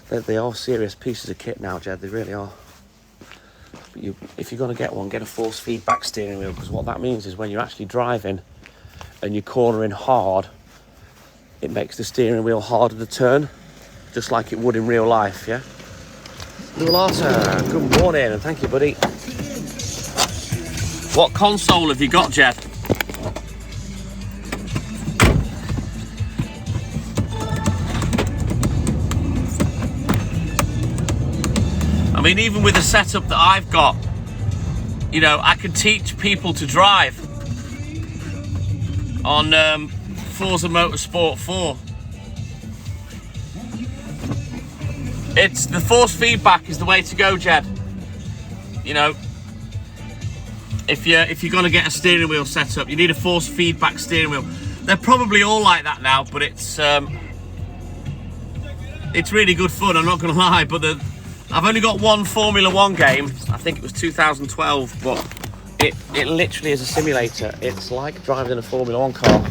They are serious pieces of kit now, Jed, they really are. But if you're going to get one, get a force feedback steering wheel, because what that means is when you're actually driving and you're cornering hard, it makes the steering wheel harder to turn, just like it would in real life, yeah? Lualata, good morning, and thank you, buddy. What console have you got, Jed? I mean, even with the setup that I've got, you know, I can teach people to drive on Forza Motorsport 4. It's the force feedback is the way to go, Jed. You know, if you're gonna get a steering wheel set up, you need a force feedback steering wheel. They're probably all like that now, but it's really good fun. I'm not gonna lie, but I've only got one Formula 1 game. I think it was 2012, but it literally is a simulator. It's like driving in a Formula 1 car.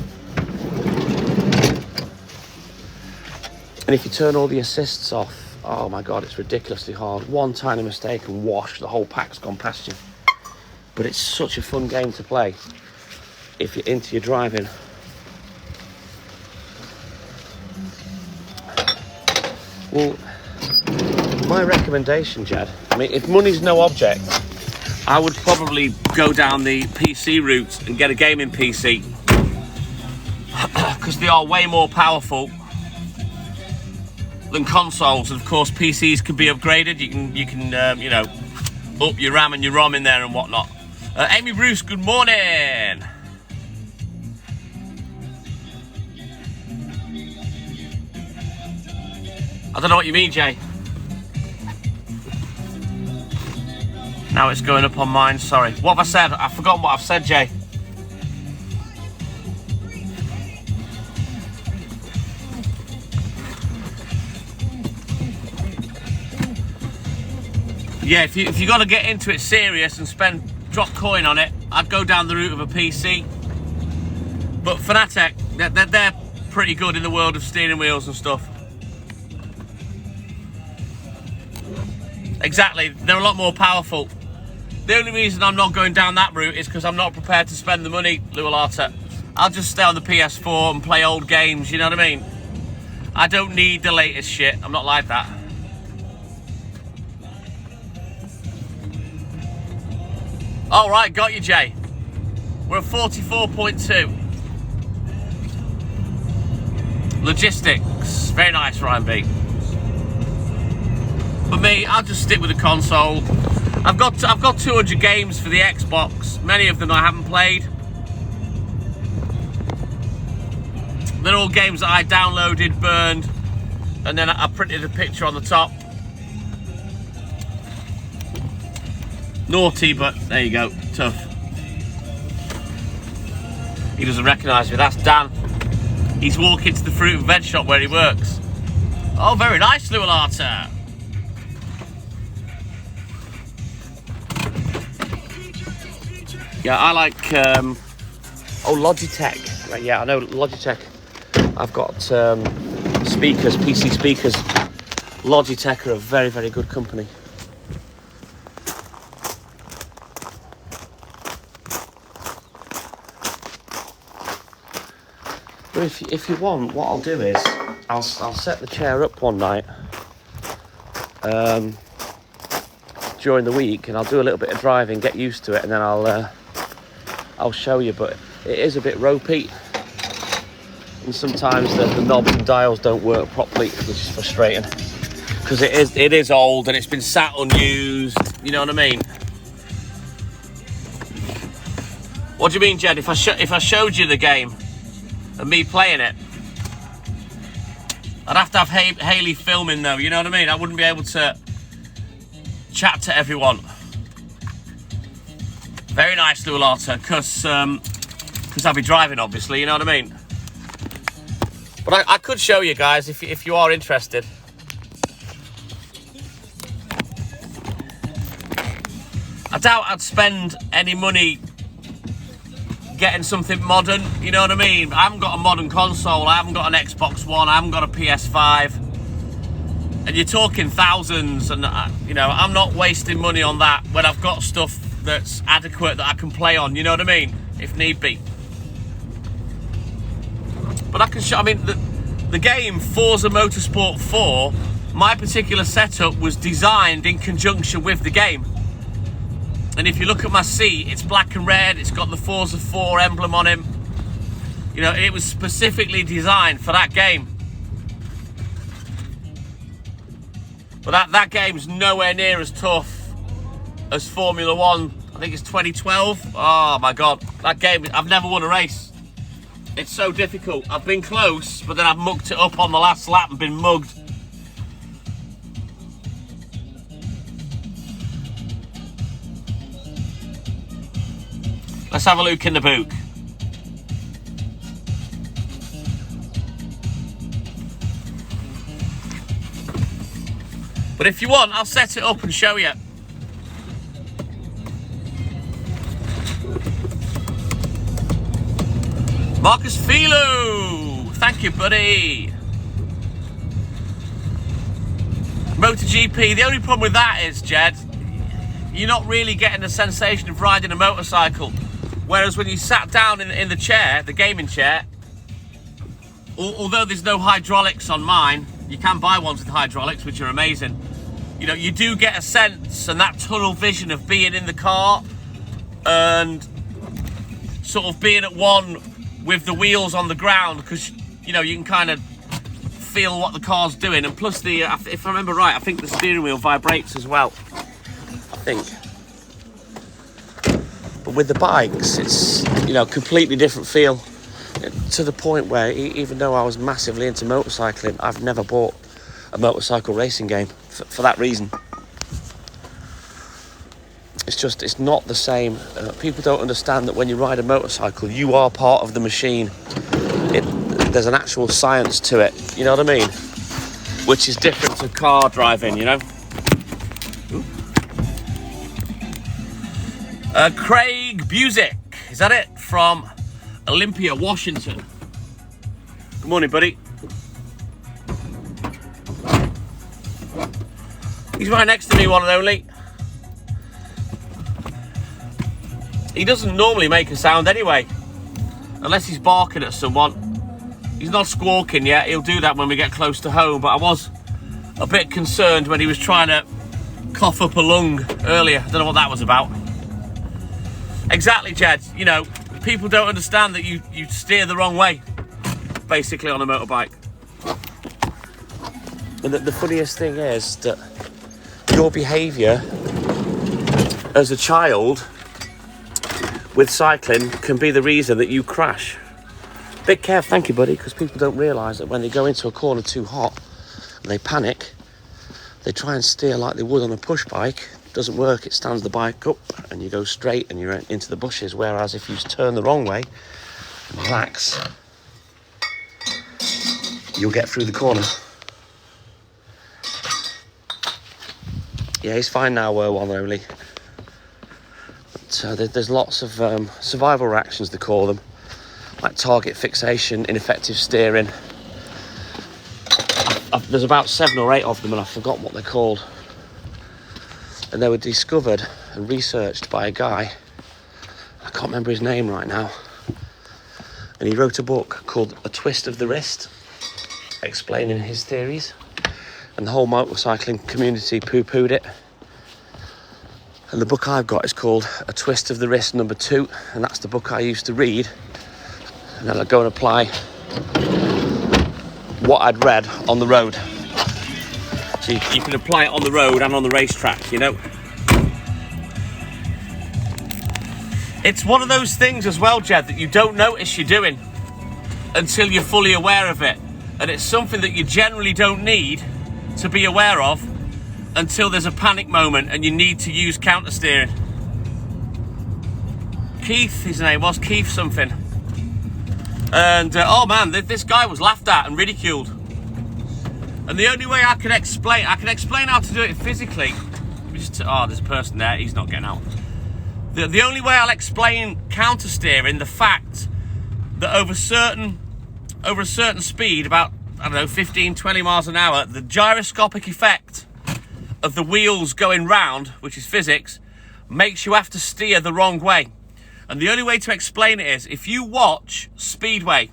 And if you turn all the assists off, oh my God, it's ridiculously hard. One tiny mistake and wash, the whole pack's gone past you. But it's such a fun game to play if you're into your driving. Well, my recommendation, Jed, I mean, if money's no object, I would probably go down the PC route and get a gaming PC, because they are way more powerful than consoles, and of course PCs can be upgraded. You can you know, up your RAM and your ROM in there and whatnot. Amy Bruce, good morning. I don't know what you mean, Jay. Now it's going up on mine, sorry. What have I said? I've forgotten what I've said, Jay. Yeah, if you're gonna get into it serious and drop coin on it, I'd go down the route of a PC. But Fanatec, they're pretty good in the world of steering wheels and stuff. Exactly, they're a lot more powerful. The only reason I'm not going down that route is because I'm not prepared to spend the money, Lualata. I'll just stay on the PS4 and play old games, you know what I mean? I don't need the latest shit. I'm not like that. All right, got you, Jay. We're at 44.2. Logistics. Very nice, Ryan B. For me, I'll just stick with the console. I've got 200 games for the Xbox. Many of them I haven't played. They're all games that I downloaded, burned, and then I printed a picture on the top. Naughty, but there you go, tough. He doesn't recognise me, that's Dan. He's walking to the fruit and veg shop where he works. Oh, very nice, Lualata. Yeah, I like, Logitech. Right, yeah, I know Logitech. I've got speakers, PC speakers. Logitech are a very, very good company. But if you want, what I'll do is I'll set the chair up one night during the week, and I'll do a little bit of driving, get used to it, and then I'll show you. But it is a bit ropey, and sometimes the knobs and dials don't work properly, which is frustrating because it is old and it's been sat unused. You know what I mean? What do you mean, Jed? If I showed you the game and me playing it, I'd have to have Haley filming though, you know what I mean? I wouldn't be able to chat to everyone. Very nice, Lualata, because I'll be driving, obviously, you know what I mean? But I could show you guys if you are interested. I doubt I'd spend any money getting something modern, you know what I mean? I haven't got a modern console, I haven't got an Xbox One, I haven't got a PS5. And you're talking thousands, and you know, I'm not wasting money on that when I've got stuff that's adequate that I can play on, you know what I mean? If need be. But I can show, I mean, the game Forza Motorsport 4, my particular setup was designed in conjunction with the game. And if you look at my seat, it's black and red, it's got the Forza 4 emblem on him. You know, it was specifically designed for that game. But that game's nowhere near as tough as Formula 1, I think it's 2012. Oh my God, that game, I've never won a race. It's so difficult. I've been close, but then I've mucked it up on the last lap and been mugged. Let's have a look in the book. But if you want, I'll set it up and show you. Marcus Philo, thank you, buddy. MotoGP, the only problem with that is, Jed, you're not really getting the sensation of riding a motorcycle. Whereas when you sat down in the chair, the gaming chair, although there's no hydraulics on mine, you can buy ones with hydraulics, which are amazing. You know, you do get a sense and that tunnel vision of being in the car and sort of being at one with the wheels on the ground, because, you know, you can kind of feel what the car's doing. And plus, if I remember right, I think the steering wheel vibrates as well. I think. But with the bikes, it's, you know, completely different feel. To the point where, even though I was massively into motorcycling, I've never bought a motorcycle racing game for that reason. It's not the same. People don't understand that when you ride a motorcycle, you are part of the machine. There's an actual science to it, you know what I mean? Which is different to car driving, you know? Craig Busick, is that it? From Olympia, Washington. Good morning, buddy. He's right next to me, one and only. He doesn't normally make a sound anyway, unless he's barking at someone. He's not squawking yet. He'll do that when we get close to home. But I was a bit concerned when he was trying to cough up a lung earlier. I don't know what that was about. Exactly, Jed. You know, people don't understand that you steer the wrong way, basically, on a motorbike. And the funniest thing is that your behaviour as a child with cycling can be the reason that you crash. Big care, thank you, buddy, because people don't realise that when they go into a corner too hot and they panic, they try and steer like they would on a push bike. Doesn't work. It stands the bike up and you go straight and you're into the bushes. Whereas if you turn the wrong way and relax, you'll get through the corner. Yeah, he's fine now, one and only. But, there's lots of survival reactions, they call them, like target fixation, ineffective steering. There's about 7 or 8 of them and I've forgotten what they're called. And they were discovered and researched by a guy, I can't remember his name right now, and he wrote a book called A Twist of the Wrist, explaining his theories, and the whole motorcycling community poo-pooed it. And the book I've got is called A Twist of the Wrist number 2, and that's the book I used to read, and then I'd go and apply what I'd read on the road. So you can apply it on the road and on the racetrack, you know. It's one of those things as well, Jed, that you don't notice you're doing until you're fully aware of it. And it's something that you generally don't need to be aware of until there's a panic moment and you need to use counter steering. Keith, his name was, Keith something. And, oh man, this guy was laughed at and ridiculed. And the only way I can explain how to do it physically. Oh, there's a person there, he's not getting out. The only way I'll explain counter steering, the fact that over a certain speed, about, I don't know, 15, 20 miles an hour, the gyroscopic effect of the wheels going round, which is physics, makes you have to steer the wrong way. And the only way to explain it is, if you watch Speedway,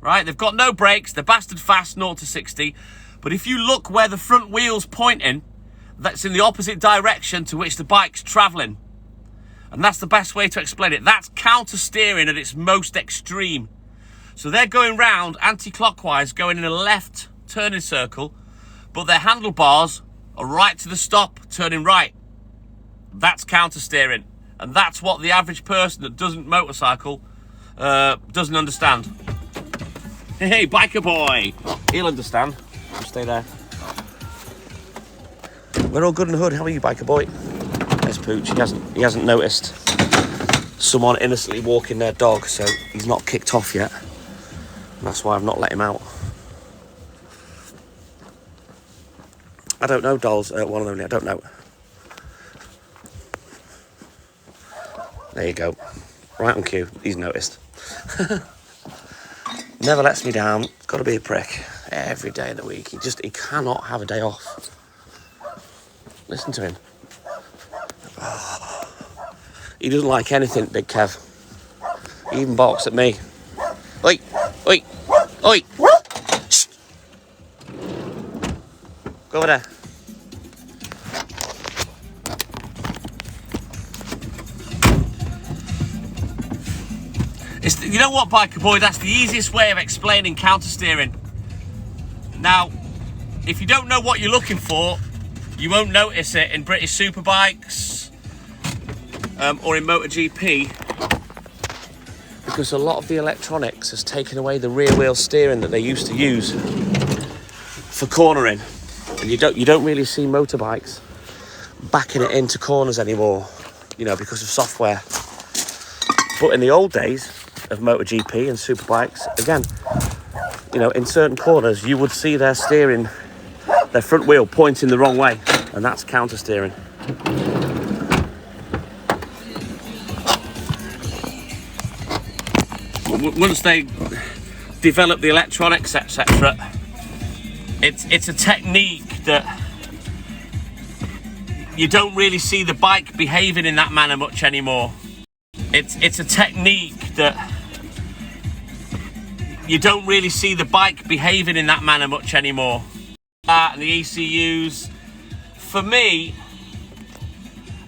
right? They've got no brakes, they're bastard fast, 0 to 60. But if you look where the front wheel's pointing, that's in the opposite direction to which the bike's travelling. And that's the best way to explain it. That's counter steering at its most extreme. So they're going round anti-clockwise, going in a left turning circle, but their handlebars are right to the stop, turning right. That's counter steering. And that's what the average person that doesn't motorcycle doesn't understand. Hey, biker boy! He'll understand. Just stay there. We're all good and hood. How are you, biker boy? There's Pooch. He hasn't noticed someone innocently walking their dog, so he's not kicked off yet. And that's why I've not let him out. I don't know, dolls. One and only. I don't know. There you go. Right on cue. He's noticed. Never lets me down. Got to be a prick every day of the week. He cannot have a day off. Listen to him. Oh. He doesn't like anything, Big Kev. He even barks at me. Oi, oi, oi. Shh. Go over there. You know what, biker boy? That's the easiest way of explaining counter steering. Now, if you don't know what you're looking for, you won't notice it in British superbikes or in MotoGP, because a lot of the electronics has taken away the rear wheel steering that they used to use for cornering, and you don't really see motorbikes backing it into corners anymore, you know, because of software. But in the old days of MotoGP and superbikes, again, you know, in certain corners you would see their steering, their front wheel pointing the wrong way, and that's counter steering. Once they develop the electronics, etc., it's a technique that you don't really see the bike behaving in that manner much anymore. It's a technique that you don't really see the bike behaving in that manner much anymore. And the ECUs, for me,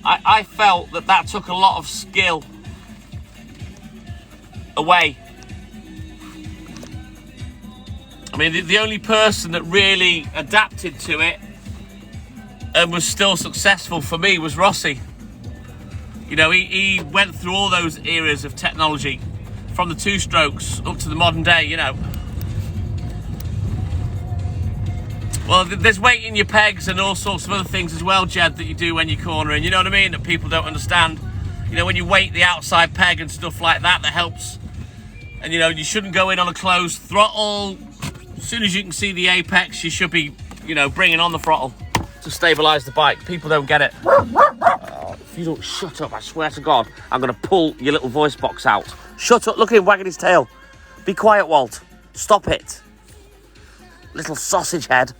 I felt that took a lot of skill away. I mean, the only person that really adapted to it and was still successful for me was Rossi. You know, he went through all those eras of technology, from the two-strokes up to the modern day, you know. Well, there's weight in your pegs and all sorts of other things as well, Jed, that you do when you're cornering, you know what I mean, that people don't understand. You know, when you weight the outside peg and stuff like that, that helps. And, you know, you shouldn't go in on a closed throttle. As soon as you can see the apex, you should be, you know, bringing on the throttle to stabilise the bike. People don't get it. Oh, if you don't shut up, I swear to God, I'm going to pull your little voice box out. Shut up, look at him wagging his tail. Be quiet, Walt. Stop it. Little sausage head.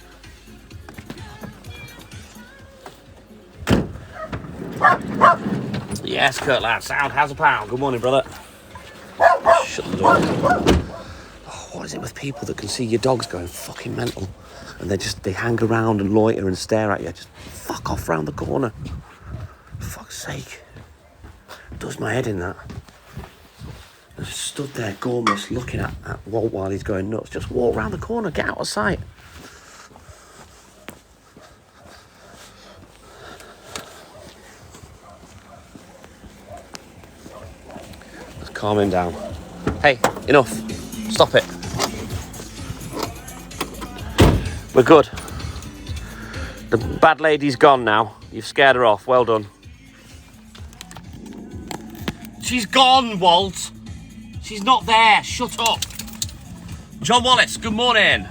Yes, Kurt, lad. Sound has a pound. Good morning, brother. Shut the door. Oh, what is it with people that can see your dogs going fucking mental and they hang around and loiter and stare at you? Just fuck off round the corner. For fuck's sake. Does my head in that. I just stood there gormless looking at Walt while he's going nuts. Just walk round the corner, get out of sight. Calm him down. Hey, enough. Stop it. We're good. The bad lady's gone now. You've scared her off. Well done. She's gone, Walt. She's not there. Shut up. John Wallace, good morning.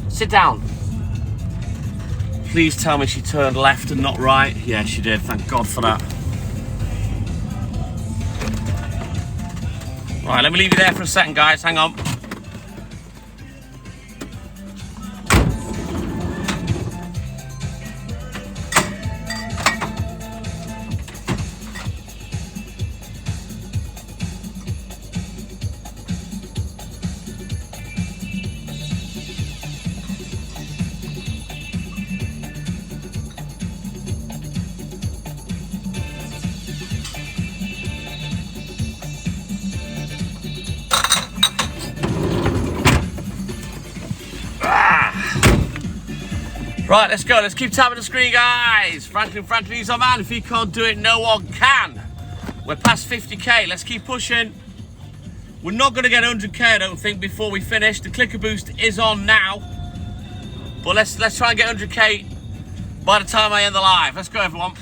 Sit down. Please tell me she turned left and not right. Yeah, she did. Thank God for that. Right, let me leave you there for a second, guys. Hang on. Right, let's go. Let's keep tapping the screen, guys. Franklin, he's our man. If he can't do it, no one can. We're past 50k. Let's keep pushing. We're not going to get 100k, I don't think, before we finish. The clicker boost is on now. But let's try and get 100k by the time I end the live. Let's go, everyone.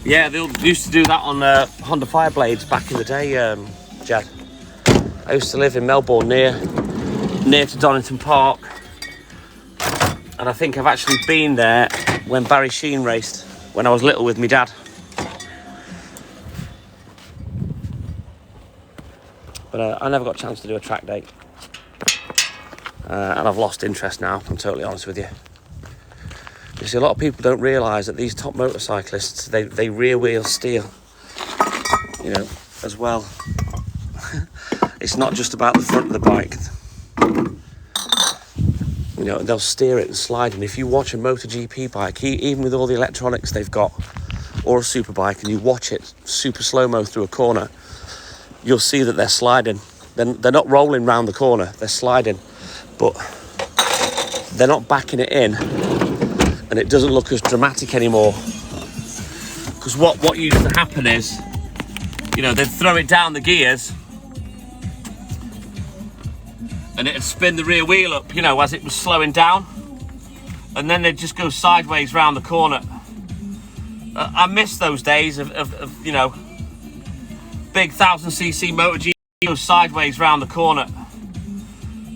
Yeah, they used to do that on Honda Fireblades back in the day, Jed. I used to live in Melbourne near to Donington Park. And I think I've actually been there when Barry Sheen raced, when I was little with my dad. But I never got a chance to do a track date. And I've lost interest now, if I'm totally honest with you. You see, a lot of people don't realise that these top motorcyclists, they rear wheel steer, you know, as well. It's not just about the front of the bike. You know, they'll steer it and slide. And if you watch a MotoGP bike, even with all the electronics they've got, or a super bike, and you watch it super slow-mo through a corner, you'll see that they're sliding. They're not rolling round the corner, they're sliding. But they're not backing it in. And it doesn't look as dramatic anymore. Because what used to happen is, you know, they'd throw it down the gears and it'd spin the rear wheel up, you know, as it was slowing down. And then they'd just go sideways round the corner. I miss those days of you know, big 1000cc MotoGP go sideways round the corner.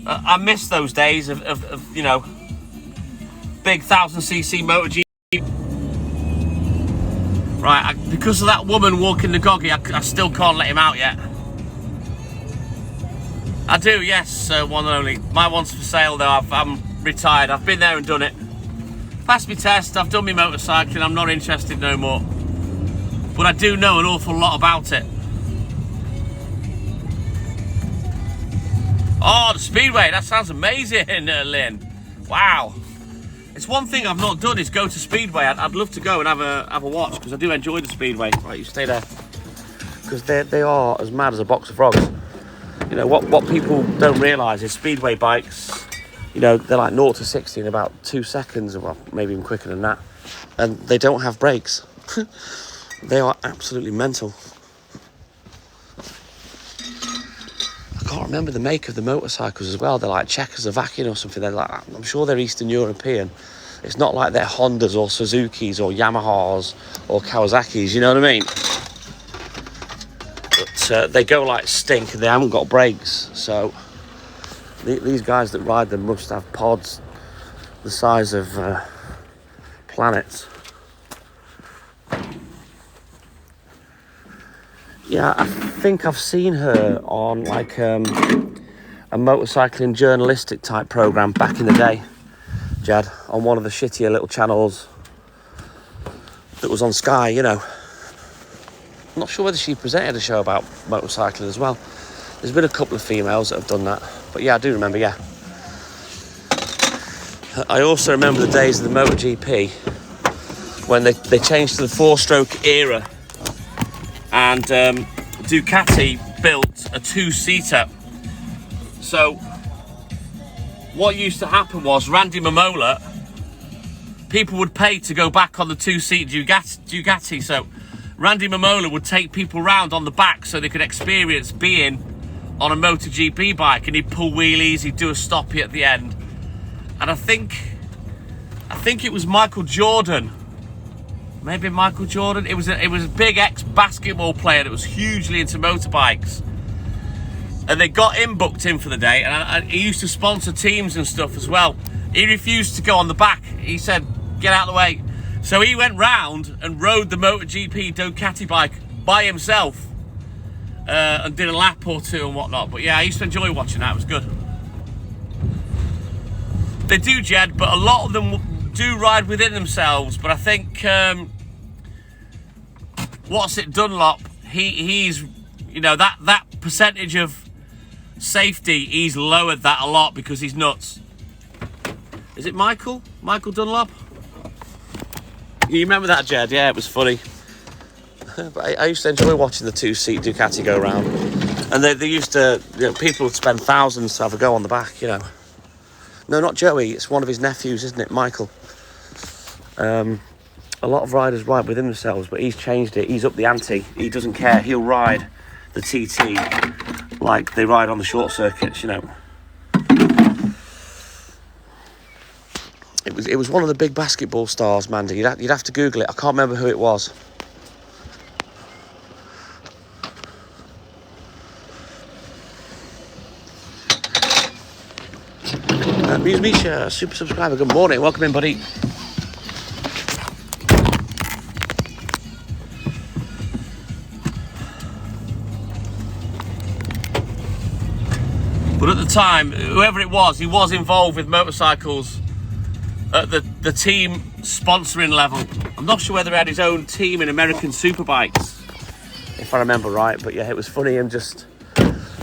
I miss those days of you know, big 1000cc MotoGP Right, because of that woman walking the goggy, I still can't let him out yet. I do, yes, one and only. My one's for sale though. I'm retired. I've been there and done it. Passed my test, I've done my motorcycling, I'm not interested no more. But I do know an awful lot about it. Oh, the Speedway, that sounds amazing, Lynn. Wow. It's one thing I've not done is go to Speedway. I'd love to go and have a watch, because I do enjoy the Speedway. Right, you stay there. Because they are as mad as a box of frogs. You know, what people don't realise is Speedway bikes, you know, they're like 0 to 60 in about 2 seconds, well, maybe even quicker than that. And they don't have brakes. They are absolutely mental. I can't remember the make of the motorcycles as well. They're like Czechoslovakian or something. They're like, I'm sure they're Eastern European. It's not like they're Hondas or Suzukis or Yamahas or Kawasaki's, you know what I mean? But they go like stink and they haven't got brakes. So these guys that ride them must have pods the size of planets. Yeah, I think I've seen her on like a motorcycling journalistic type programme back in the day, Jed, on one of the shittier little channels that was on Sky, you know. I'm not sure whether she presented a show about motorcycling as well. There's been a couple of females that have done that, but yeah, I do remember, yeah. I also remember the days of the MotoGP when they changed to the 4-stroke era. And Ducati built a 2-seater. So what used to happen was Randy Mamola, people would pay to go back on the 2-seat Ducati. So Randy Mamola would take people round on the back so they could experience being on a MotoGP bike, and he'd pull wheelies, he'd do a stoppie at the end. And I think it was Michael Jordan. Maybe Michael Jordan. It was a big ex-basketball player that was hugely into motorbikes, and they got him booked in for the day. And he used to sponsor teams and stuff as well. He refused to go on the back. He said, "Get out of the way." So he went round and rode the MotoGP Ducati bike by himself and did a lap or two and whatnot. But yeah, I used to enjoy watching that. It was good. They do, Jed, but a lot of them do ride within themselves. But I think what's it, Dunlop, he's, you know, that percentage of safety, he's lowered that a lot because he's nuts. Is it Michael Dunlop? You remember that, Jed? Yeah, it was funny. But I used to enjoy watching the 2-seat Ducati go round, and they used to, you know, people would spend thousands to have a go on the back, you know. No, not Joey, it's one of his nephews, isn't it, Michael? A lot of riders ride within themselves, but he's changed it. He's up the ante. He doesn't care. He'll ride the TT like they ride on the short circuits, you know. It was one of the big basketball stars, Mandy. You'd have to Google it. I can't remember who it was. Muse Misha, super subscriber. Good morning. Welcome in, buddy. But at the time, whoever it was, he was involved with motorcycles at the team sponsoring level. I'm not sure whether he had his own team in American Superbikes, if I remember right. But yeah, it was funny. Him just,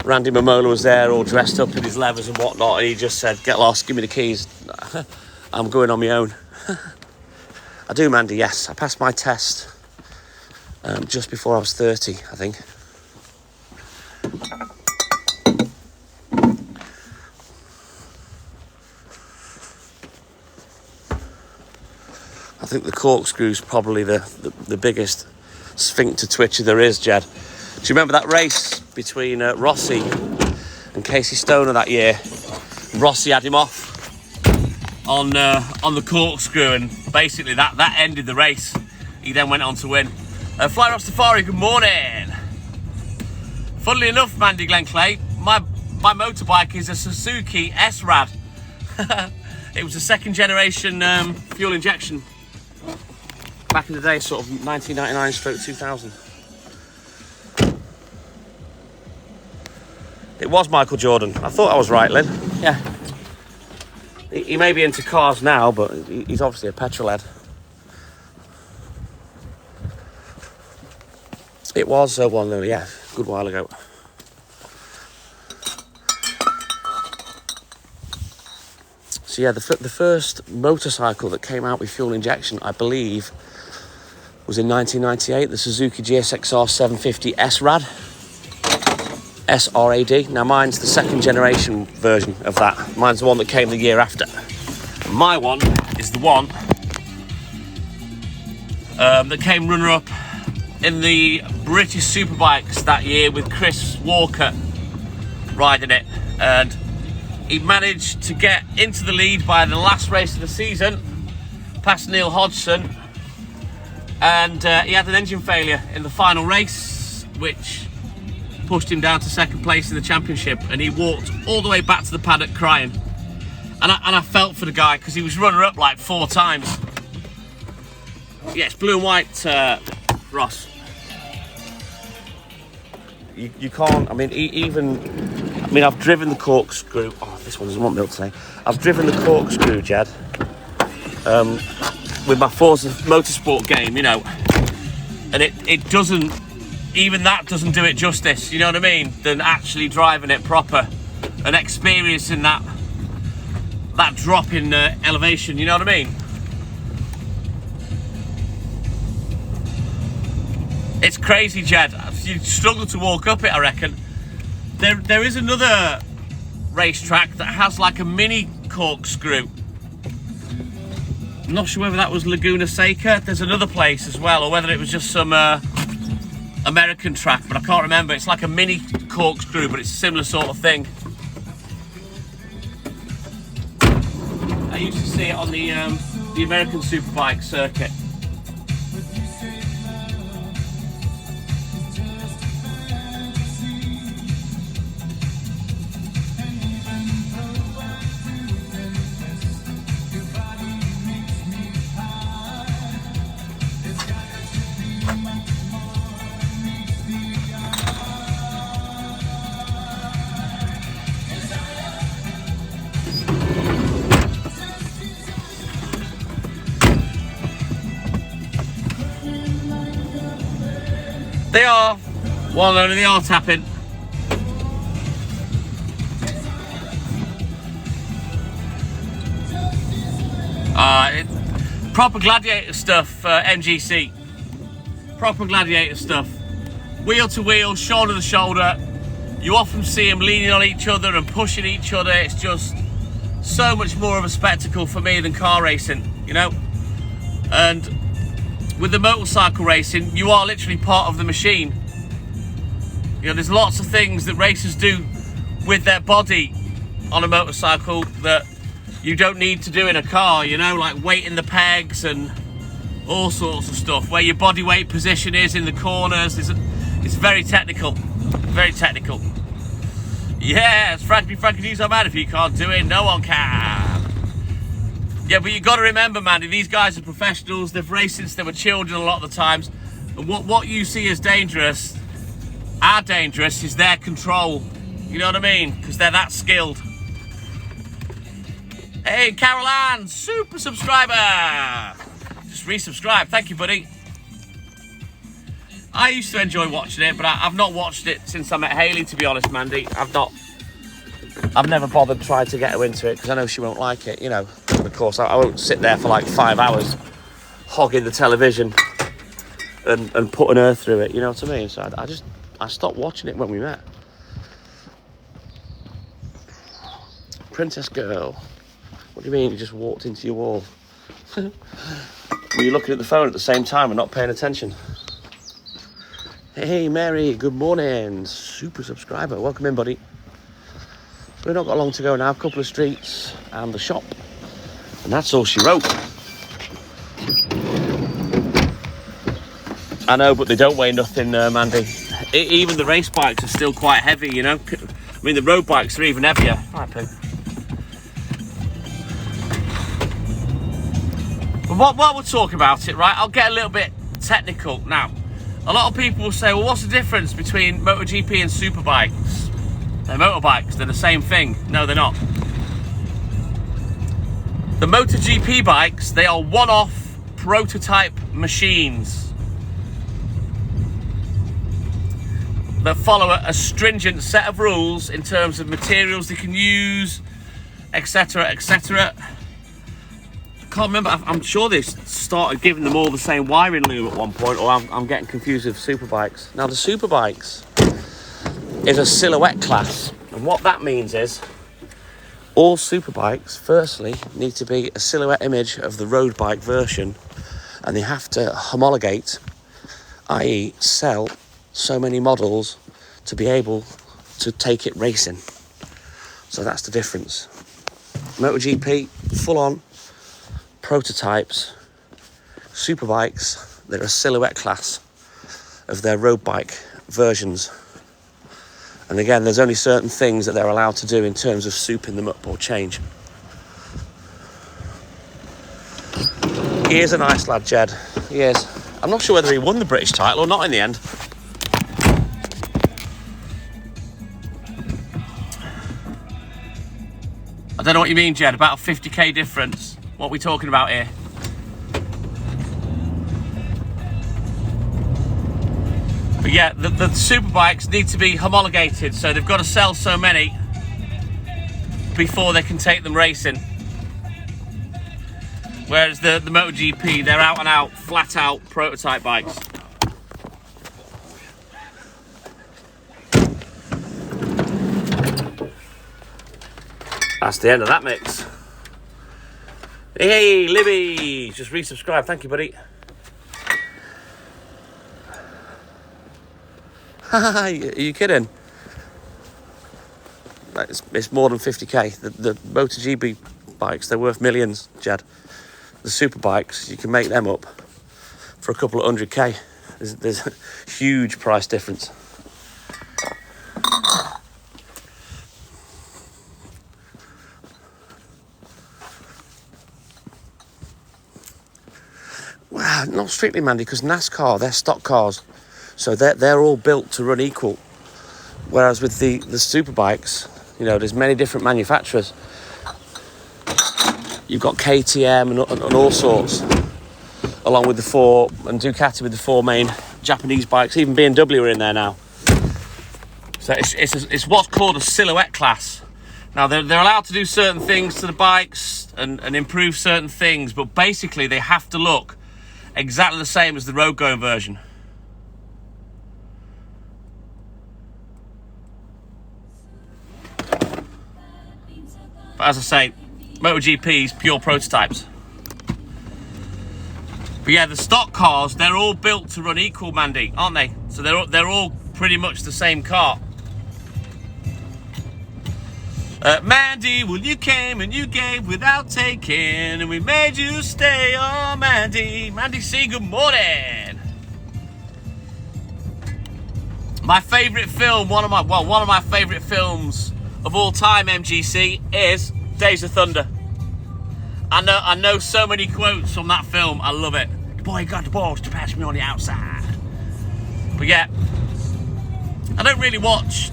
Randy Mamola was there all dressed up in his leathers and whatnot, and he just said, "Get lost, give me the keys. I'm going on my own." I do, Mandy, yes. I passed my test just before I was 30, I think. I think the corkscrew's probably the biggest sphincter twitcher there is, Jed. Do you remember that race between Rossi and Casey Stoner that year? Rossi had him off on the corkscrew, and basically that ended the race. He then went on to win. Fly Rastafari, good morning. Funnily enough, Mandy Glen Clay, my motorbike is a Suzuki S-Rad. It was a second generation fuel injection. back in the day, sort of 1999 stroke 2000. It was Michael Jordan. I thought I was right, Lynn. Yeah. He may be into cars now, but he's obviously a petrol head. It was one, yeah, a good while ago. So yeah, the first motorcycle that came out with fuel injection, I believe, was in 1998, the Suzuki GSXR 750 SRAD. SRAD. Now mine's the second generation version of that. Mine's the one that came the year after. My one is the one that came runner-up in the British Superbikes that year with Chris Walker riding it. And he managed to get into the lead by the last race of the season, past Neil Hodgson. And he had an engine failure in the final race, which pushed him down to second place in the championship, and he walked all the way back to the paddock crying. And I felt for the guy, because he was runner-up like 4 times. Yeah, it's blue and white, Ross. You can't, I mean, I've driven the corkscrew. Oh, this one doesn't want milk today. I've driven the corkscrew, Jed, with my Forza Motorsport game, you know, and it doesn't, even that doesn't do it justice, you know what I mean, than actually driving it proper and experiencing that drop in elevation, you know what I mean? It's crazy, Jed. You struggle to walk up it, I reckon. There is another racetrack that has like a mini corkscrew. I'm not sure whether that was Laguna Seca. There's another place as well, or whether it was just some American track, but I can't remember. It's like a mini corkscrew, but it's a similar sort of thing. I used to see it on the American Superbike circuit. They are, well, no, they are tapping. Proper gladiator stuff, MGC. Proper gladiator stuff. Wheel to wheel, shoulder to shoulder. You often see them leaning on each other and pushing each other. It's just so much more of a spectacle for me than car racing, you know? And with the motorcycle racing, you are literally part of the machine. You know, there's lots of things that racers do with their body on a motorcycle that you don't need to do in a car, you know, like weighting the pegs and all sorts of stuff, where your body weight position is in the corners. It's very technical, very technical. Yes, Frankie News, I'm mad if you can't do it, no one can. Yeah, but you got to remember, Mandy, these guys are professionals. They've raced since they were children a lot of the times. And what you see as dangerous, are dangerous, is their control. You know what I mean? Because they're that skilled. Hey, Carol Ann, super subscriber. Just resubscribe. Thank you, buddy. I used to enjoy watching it, but I've not watched it since I met Hayley, to be honest, Mandy. I've never bothered trying to get her into it because I know she won't like it, you know. And of course, I won't sit there for like 5 hours hogging the television and putting her through it, you know what I mean? So I stopped watching it when we met. Princess girl. What do you mean you just walked into your wall? Were you looking at the phone at the same time and not paying attention? Hey Mary, good morning. Super subscriber. Welcome in, buddy. We've not got long to go now. A couple of streets and the shop. And that's all she wrote. I know, but they don't weigh nothing, Mandy. Even the race bikes are still quite heavy, you know. I mean, the road bikes are even heavier. Right, Pooh. But while we're talking about it, right, I'll get a little bit technical. Now, a lot of people will say, well, what's the difference between MotoGP and superbikes? They're motorbikes, they're the same thing. No, they're not. The MotoGP bikes, they are one-off prototype machines that follow a stringent set of rules in terms of materials they can use, etc, etc. Can't remember, I'm sure they started giving them all the same wiring loom at one point, or I'm getting confused with superbikes. Now the superbikes is a silhouette class, and what that means is all superbikes firstly need to be a silhouette image of the road bike version, and they have to homologate, i.e. sell so many models to be able to take it racing. So that's the difference. MotoGP, full on prototypes. Superbikes, they're a silhouette class of their road bike versions. And again, there's only certain things that they're allowed to do in terms of souping them up or change. He is a nice lad, Jed. He is. I'm not sure whether he won the British title or not in the end. I don't know what you mean, Jed, about a 50k difference. What are we talking about here? But yeah, the superbikes need to be homologated, so they've got to sell so many before they can take them racing. Whereas the MotoGP, they're out and out, flat out prototype bikes. That's the end of that mix. Hey, Libby, just resubscribe. Thank you, buddy. Are you kidding? It's more than 50k. The MotoGP bikes, they're worth millions, Jed. The super bikes, you can make them up for a couple of 100k. There's a huge price difference. Wow, not strictly, Mandy, because NASCAR, they're stock cars. So they're all built to run equal. Whereas with the super bikes, you know, there's many different manufacturers. You've got KTM and all sorts, along with the four, and Ducati with the four main Japanese bikes. Even BMW are in there now. So it's what's called a silhouette class. Now they're allowed to do certain things to the bikes and improve certain things, but basically they have to look exactly the same as the road going version. But as I say, MotoGP's pure prototypes. But yeah, the stock cars, they're all built to run equal, Mandy, aren't they? So they're all pretty much the same car. Mandy, well, you came and you gave without taking, and we made you stay. Oh, Mandy. Mandy C, good morning. My favourite film, one of my favourite films of all time, MGC, is Days of Thunder. I know so many quotes from that film. I love it. The boy got the balls to pass me on the outside. But yeah, I don't really watch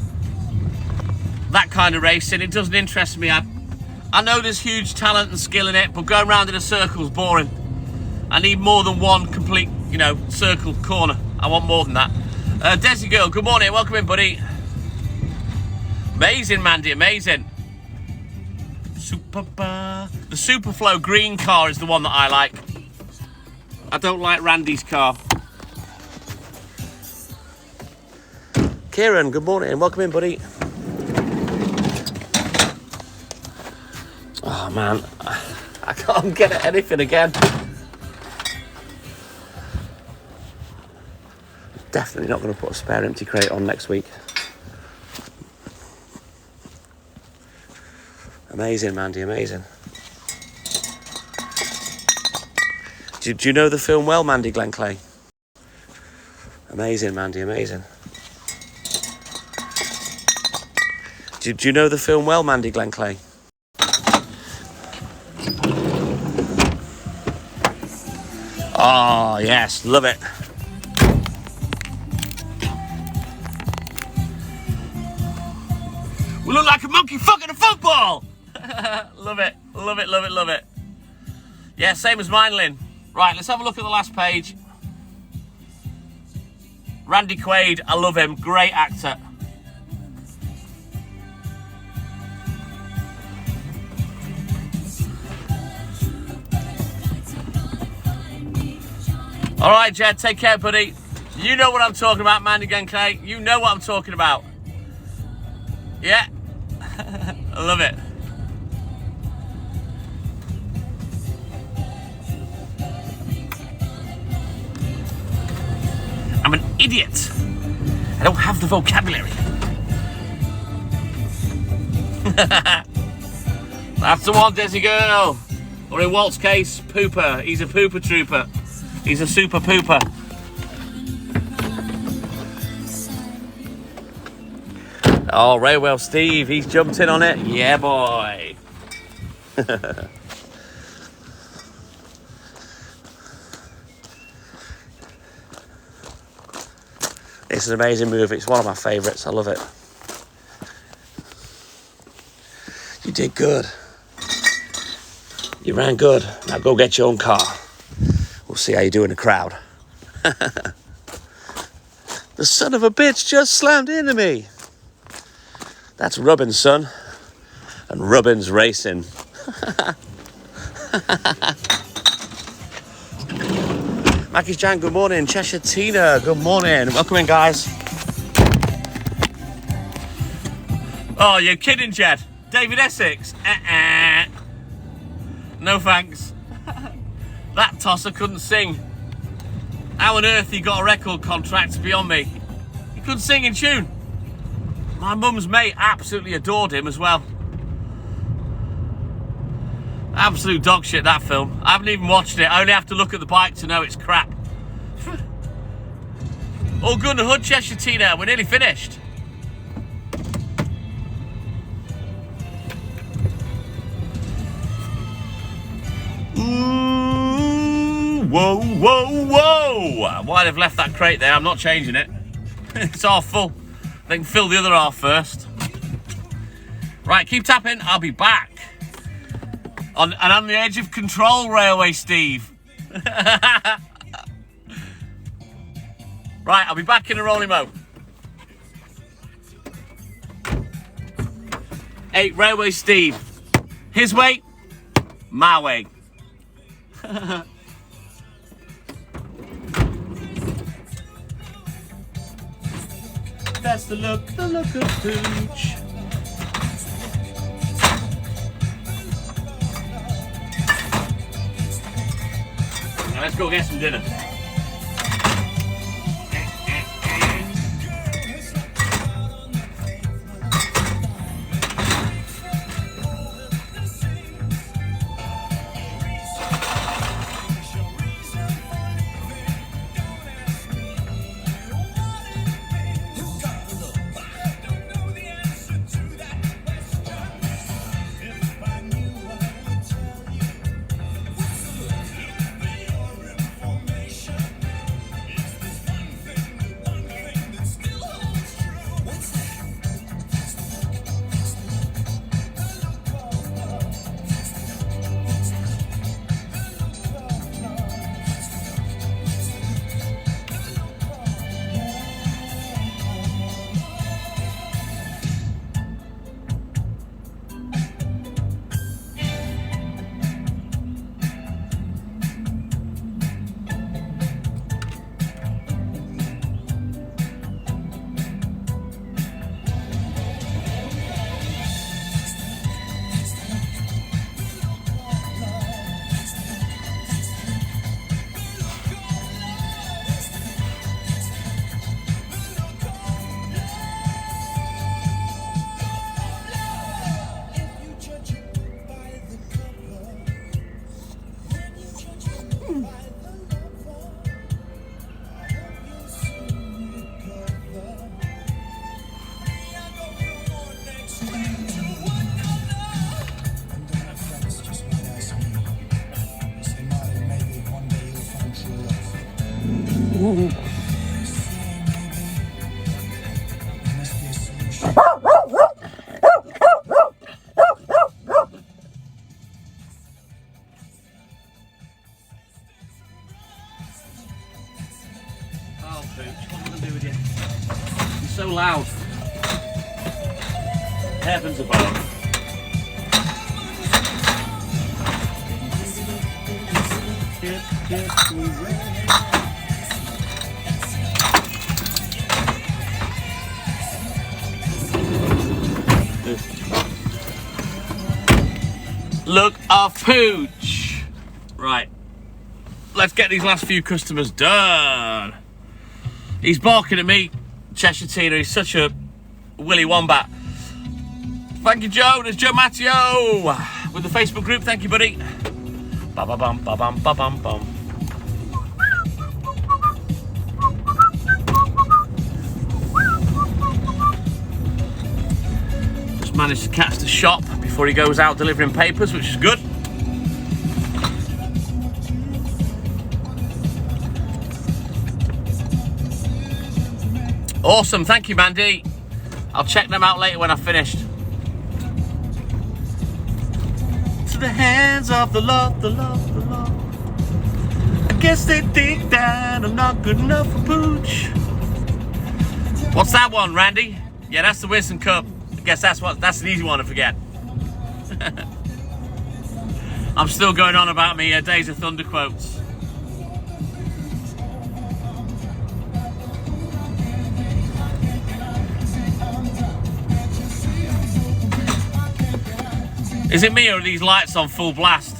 that kind of racing. It doesn't interest me. I know there's huge talent and skill in it, but going around in a circle is boring. I need more than one complete, you know, circle corner. I want more than that. Desi Girl, good morning. Welcome in, buddy. Amazing, Mandy, amazing. The Superflow green car is the one that I like. I don't like Randy's car. Kieran, good morning. Welcome in, buddy. Oh, man. I can't get at anything again. Definitely not going to put a spare empty crate on next week. Amazing, Mandy, amazing. Do you know the film well, Mandy Glen Clay? Amazing, Mandy, amazing. Do you know the film well, Mandy Glen Clay? Oh, yes, love it. We look like a monkey fucking a football. Love it, love it, love it, love it. Yeah, same as mine, Lynn. Right, let's have a look at the last page. Randy Quaid, I love him, great actor. All right, Jed, take care, buddy. You know what I'm talking about, Mandy Gang Clay. You know what I'm talking about. Yeah, I love it. I'm an idiot. I don't have the vocabulary. That's the one, Desi girl. Or in Walt's case, Pooper. He's a pooper trooper. He's a super pooper. Oh, Railwell Steve, he's jumped in on it. Yeah, boy. It's an amazing movie. It's one of my favourites. I love it. You did good. You ran good. Now go get your own car. We'll see how you do in the crowd. The son of a bitch just slammed into me. That's Rubbin's son. And Rubbin's racing. Mackie's Jan, good morning. Cheshire Tina, good morning. Welcome in, guys. Oh, you're kidding, Jed. David Essex. No thanks. That tosser couldn't sing. How on earth he got a record contract beyond me? He couldn't sing in tune. My mum's mate absolutely adored him as well. Absolute dog shit, that film. I haven't even watched it. I only have to look at the bike to know it's crap. All good in the hood, Cheshire Tina. We're nearly finished. Ooh, whoa, whoa, whoa. Why they've left that crate there, I'm not changing it. It's half full. They can fill the other half first. Right, keep tapping. I'll be back. And on the edge of control, Railway Steve. Right, I'll be back in a rolling mo. Hey, Railway Steve. His way, my way. That's the look of Pooch. Now let's go get some dinner. Oh, Pooch, what am I going to do with you? You're so loud. Heavens above. Look of Pooch. Right. Let's get these last few customers done. He's barking at me, Cheshire Tina. He's such a willy wombat. Thank you, Joe. There's Joe Matteo with the Facebook group. Thank you, buddy. Ba ba bum ba bum ba bum bum. Just managed to catch the shop before he goes out delivering papers, which is good. Awesome, thank you, Mandy. I'll check them out later when I've finished. To the hands of the Lord, the Lord, the Lord. I guess they think that I'm not good enough for Pooch. What's that one, Randy? Yeah, that's the Winston Cup. I guess that's an easy one to forget. I'm still going on about me Days of Thunder quotes. Is it me or are these lights on full blast?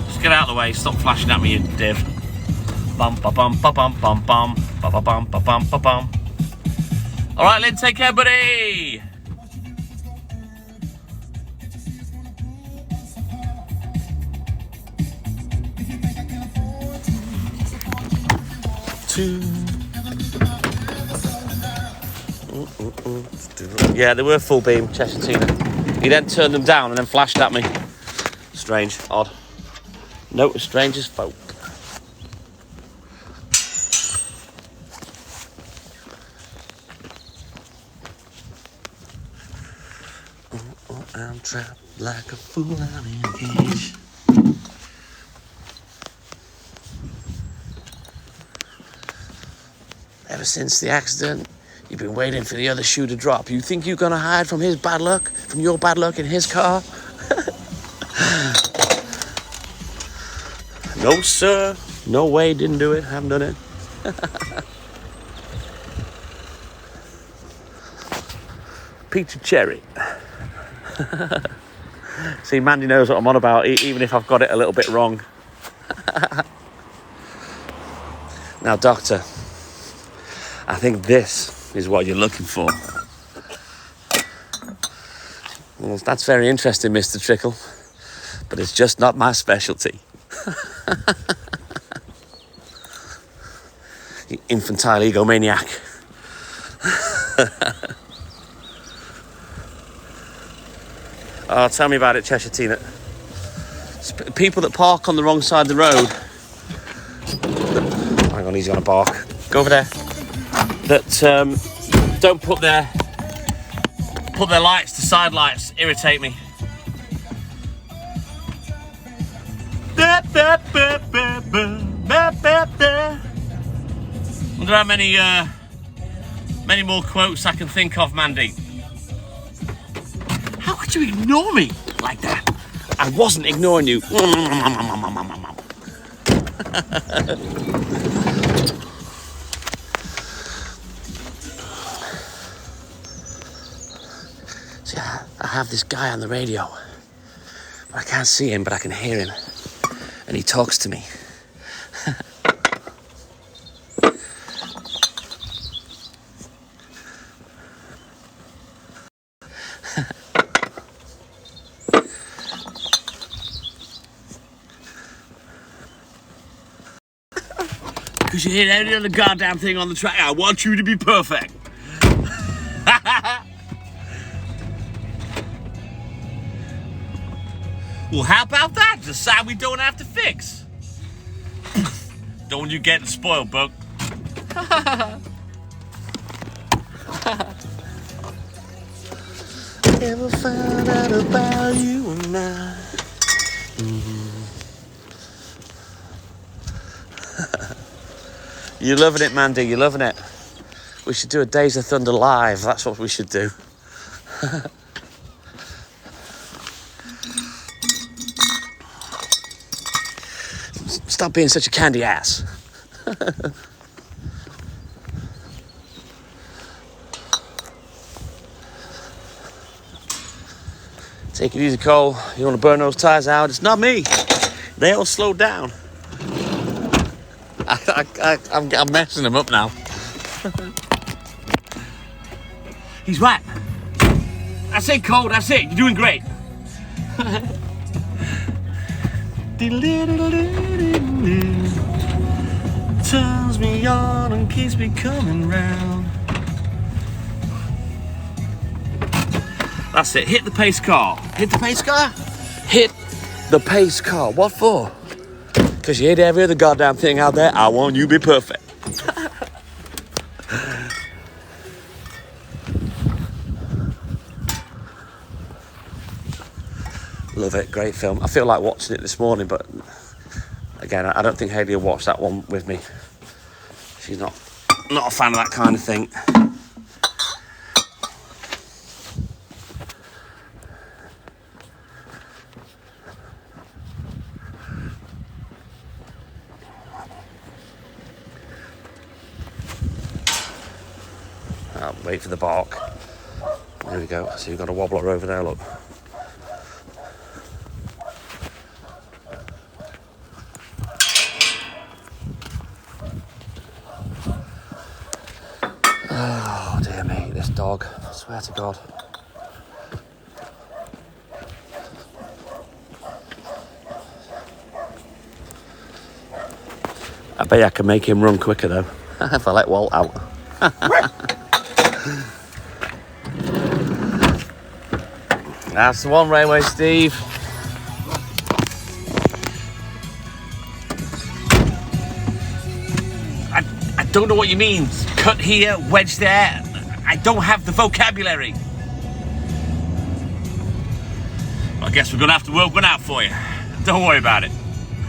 Just get out of the way, stop flashing at me, you div. Bum ba bum ba bum bum bum ba ba bum ba bum ba bum. Alright, Lynn, take care, buddy! Yeah, they were full beam, Cheshire Tina. He then turned them down and then flashed at me. Strange, odd. Note as strange as folk. I'm trapped like a fool out in a cage. Ever since the accident, you've been waiting for the other shoe to drop. You think you're gonna hide from his bad luck? From your bad luck in his car? No, sir. No way, didn't do it. Haven't done it. Peachy cherry. See, Mandy knows what I'm on about, even if I've got it a little bit wrong. Now, Doctor, I think this is what you're looking for. Well, that's very interesting, Mr. Trickle, but it's just not my specialty. You infantile egomaniac. Oh, tell me about it, Cheshire Tina. People that park on the wrong side of the road. Hang on, he's gonna bark. Go over there. That don't put their lights to side lights irritate me. Wonder how many more quotes I can think of, Mandy. How could you ignore me like that? I wasn't ignoring you. See, I have this guy on the radio. I can't see him, but I can hear him. And he talks to me. Because you hit every other goddamn thing on the track. I want you to be perfect. Well, how about that? The side we don't have to fix. Don't you get spoiled, bug. Never found out about you and I. You're loving it, Mandy. You're loving it. We should do a Days of Thunder live. That's what we should do. Stop being such a candy ass. Take it easy, Cole. You want to burn those tyres out? It's not me. They all slowed down. I'm messing them up now. He's right. That's it, Cole. That's it. You're doing great. Turns me on and keeps me coming round. That's it. Hit the pace car. Hit the pace car? Hit the pace car. What for? Because you hate every other goddamn thing out there. I want you to be perfect. Love it. Great film. I feel like watching it this morning, but again, I don't think Hayley will watch that one with me. She's not a fan of that kind of thing. I'll wait for the bark. There we go. So you've got a wobbler over there, look. Oh dear me, this dog. I swear to God. I bet I can make him run quicker though, if I let Walt out. That's the one, Railway Steve. I don't know what you mean. Cut here, wedge there. I don't have the vocabulary. I guess we're going to have to work one out for you. Don't worry about it.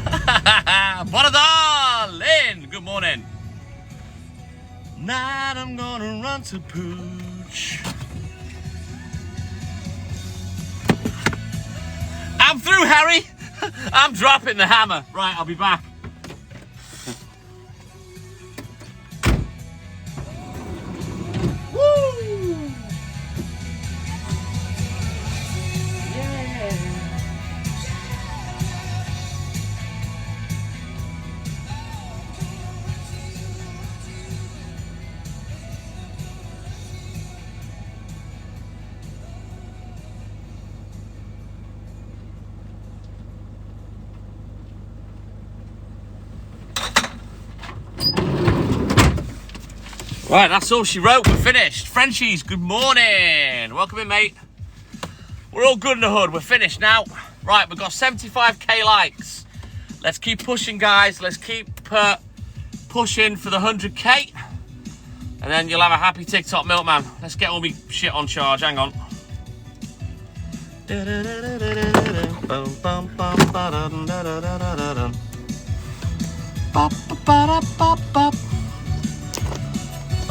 Bonadar, Lynn, good morning. Night I'm gonna run to Pooch. I'm through, Harry. I'm dropping the hammer. Right, I'll be back. Woo! Yeah. Right, that's all she wrote. We're finished. Frenchies, good morning. Welcome in, mate. We're all good in the hood. We're finished now. Right, we've got 75k likes. Let's keep pushing, guys. Let's keep pushing for the 100k. And then you'll have a happy TikTok Milkman. Let's get all my shit on charge. Hang on.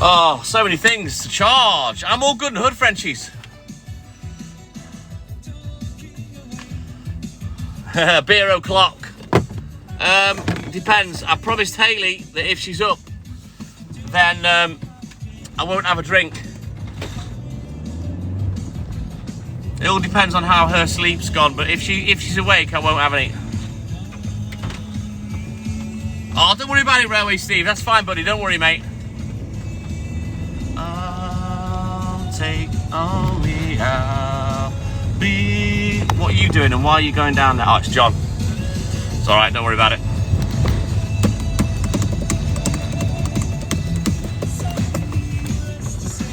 Oh, so many things to charge. I'm all good in the hood, Frenchies. Beer o'clock. Depends. I promised Hayley that if she's up, then I won't have a drink. It all depends on how her sleep's gone, but if she's awake, I won't have any. Oh, don't worry about it, Railway Steve. That's fine, buddy. Don't worry, mate. Take on me, I'll be. What are you doing and why are you going down there? Oh, it's John. It's alright, don't worry about it.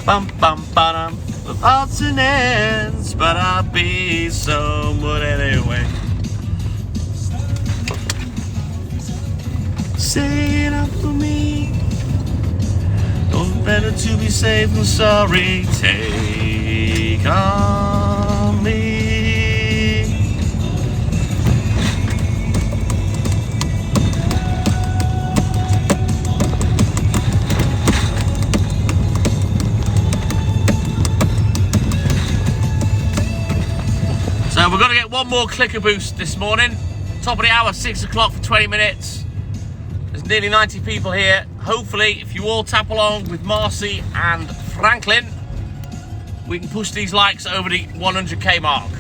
Bum bum ba-dum. With odds and ends, but I'll be someone anyway. Say it up for me. Oh, better to be safe than sorry. Take on me. So we're going to get one more clicker boost this morning. Top of the hour, 6 o'clock for 20 minutes. There's nearly 90 people here. Hopefully, if you all tap along with Marcy and Franklin, we can push these likes over the 100k mark.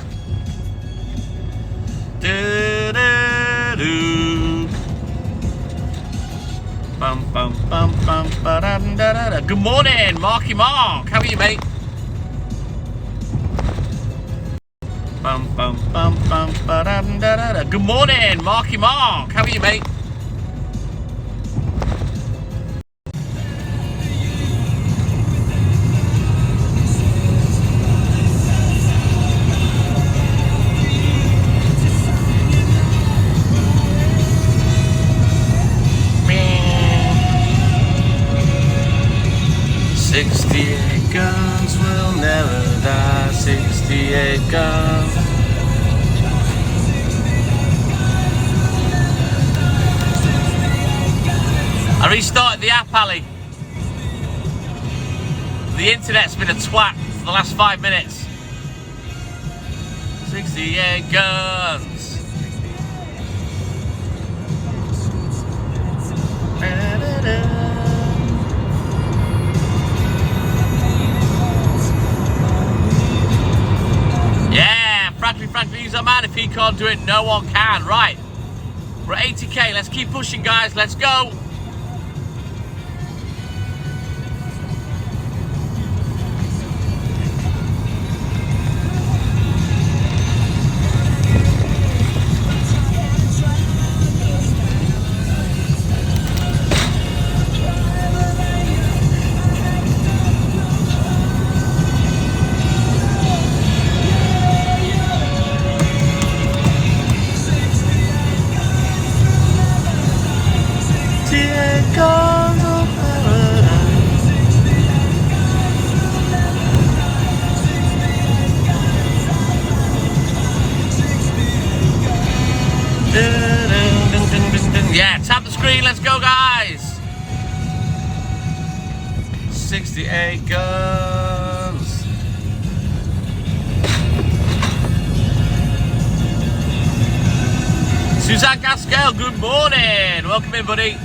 Bum, bum, bum, bum, ba-da-da-da-da. Good morning, Marky Mark. How are you, mate? Bum, bum, bum, bum, ba-da-da-da-da. Good morning, Marky Mark. How are you, mate? Guns will never die. 68 guns. I restarted the app, Ali. The internet's been a twat for the last 5 minutes. 68 guns. Yeah, Franklin, he's a man. If he can't do it, no one can. Right, we're at 80k. Let's keep pushing, guys. Let's go. Yeah, tap the screen, let's go, guys. 68 guns. Suzanne Gaskell, good morning. Welcome in, buddy.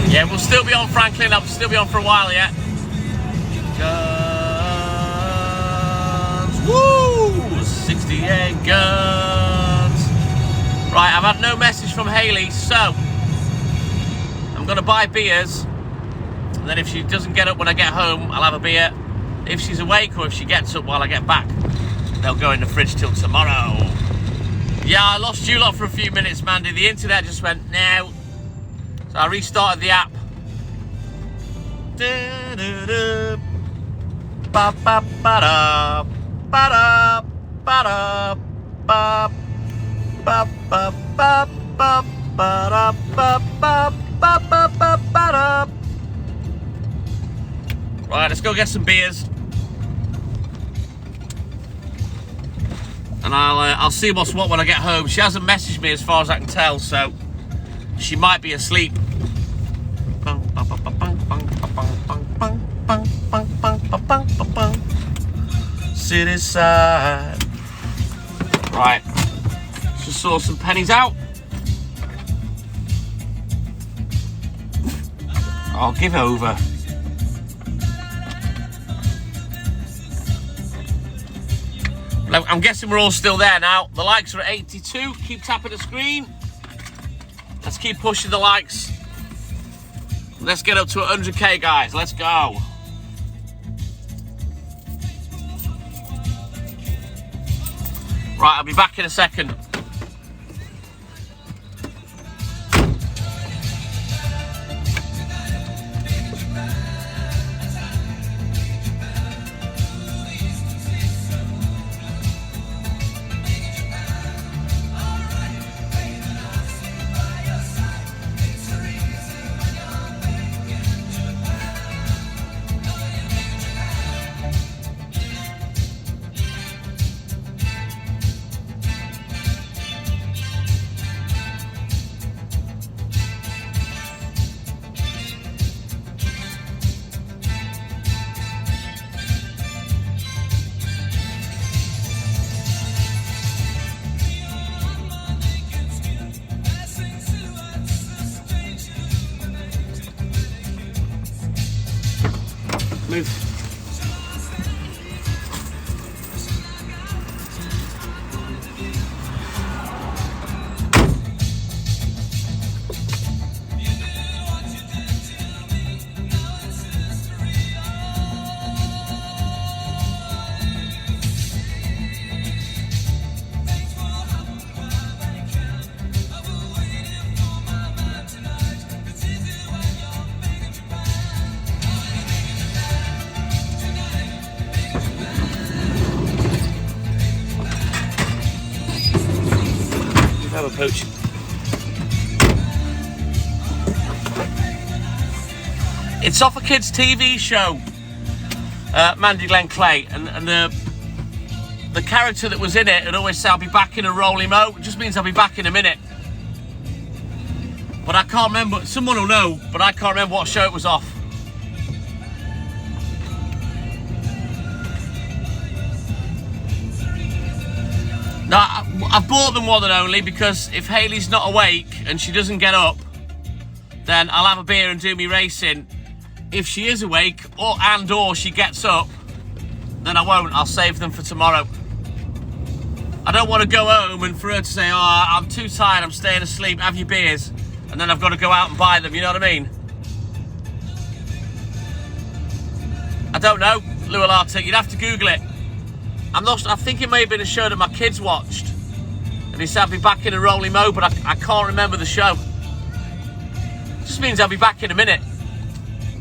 Yeah, we'll still be on, Franklin. I'll still be on for a while yet. Guns. Woo! 68 guns. Right, I've had no message from Hayley, so I'm going to buy beers. And then if she doesn't get up when I get home, I'll have a beer. If she's awake or if she gets up while I get back, they'll go in the fridge till tomorrow. Yeah, I lost you lot for a few minutes, Mandy. The internet just went, no. So I restarted the app. Right, let's go get some beers. And I'll see what's what when I get home. She hasn't messaged me as far as I can tell, so she might be asleep. City side. Right. Just saw some pennies out. I'll give over. I'm guessing we're all still there now. The likes are at 82. Keep tapping the screen. Let's keep pushing the likes. Let's get up to 100k, guys. Let's go. Right, I'll be back in a second. Move. Have a pooch. It's off a kids' TV show, Mandy Glen Clay, and the character that was in it would always say, "I'll be back in a rolly mo." It just means I'll be back in a minute. But I can't remember. Someone will know, but I can't remember what show it was off. No, I bought them one and only because if Hayley's not awake and she doesn't get up, then I'll have a beer and do me racing. If she is awake or she gets up, then I won't. I'll save them for tomorrow. I don't want to go home and for her to say, "Oh, I'm too tired, I'm staying asleep, have your beers," and then I've got to go out and buy them, you know what I mean? I don't know, Lualata, you'd have to Google it. I think it may have been a show that my kids watched. And he said I'll be back in a rolly mo, but I can't remember the show. It just means I'll be back in a minute.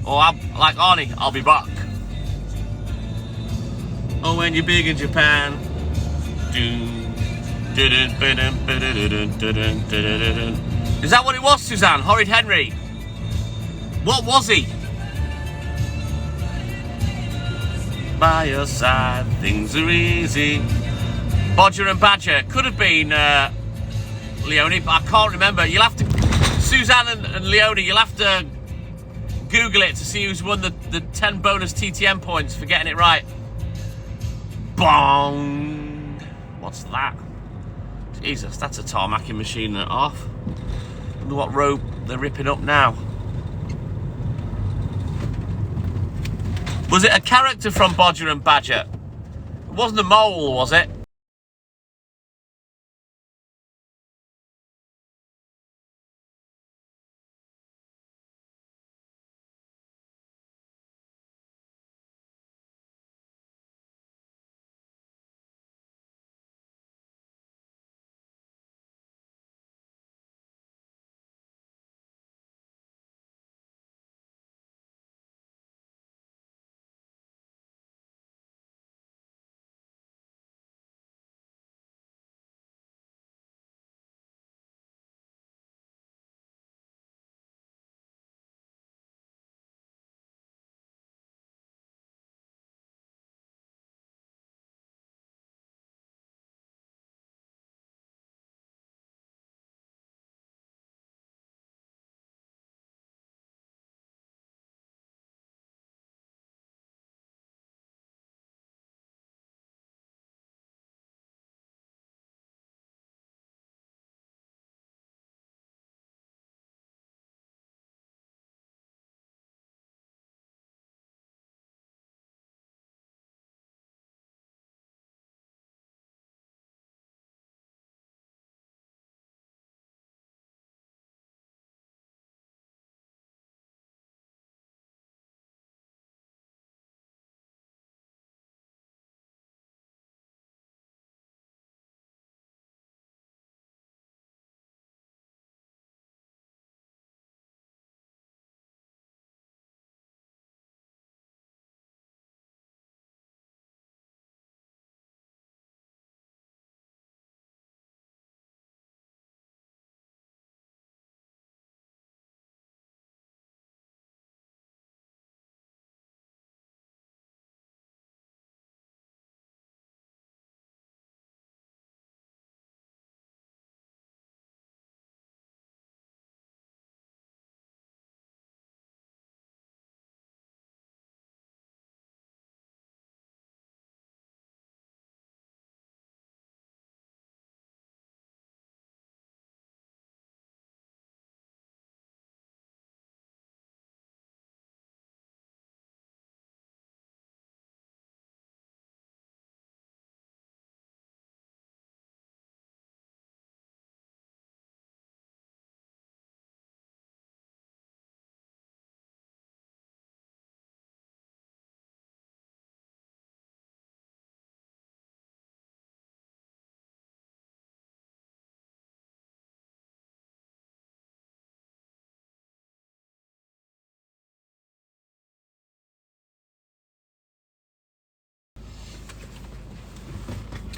Or like Arnie, I'll be back. Oh, when you're big in Japan. Is that what it was, Suzanne? Horrid Henry? What was he? By your side, things are easy. Bodger and Badger. Could have been Leone, but I can't remember. You'll have to, Suzanne and Leone, you'll have to Google it to see who's won the 10 bonus TTM points for getting it right. Bong! What's that? Jesus, that's a tarmacking machine and a half. Wonder what road they're ripping up now. Was it a character from Bodger and Badger? It wasn't a mole, was it?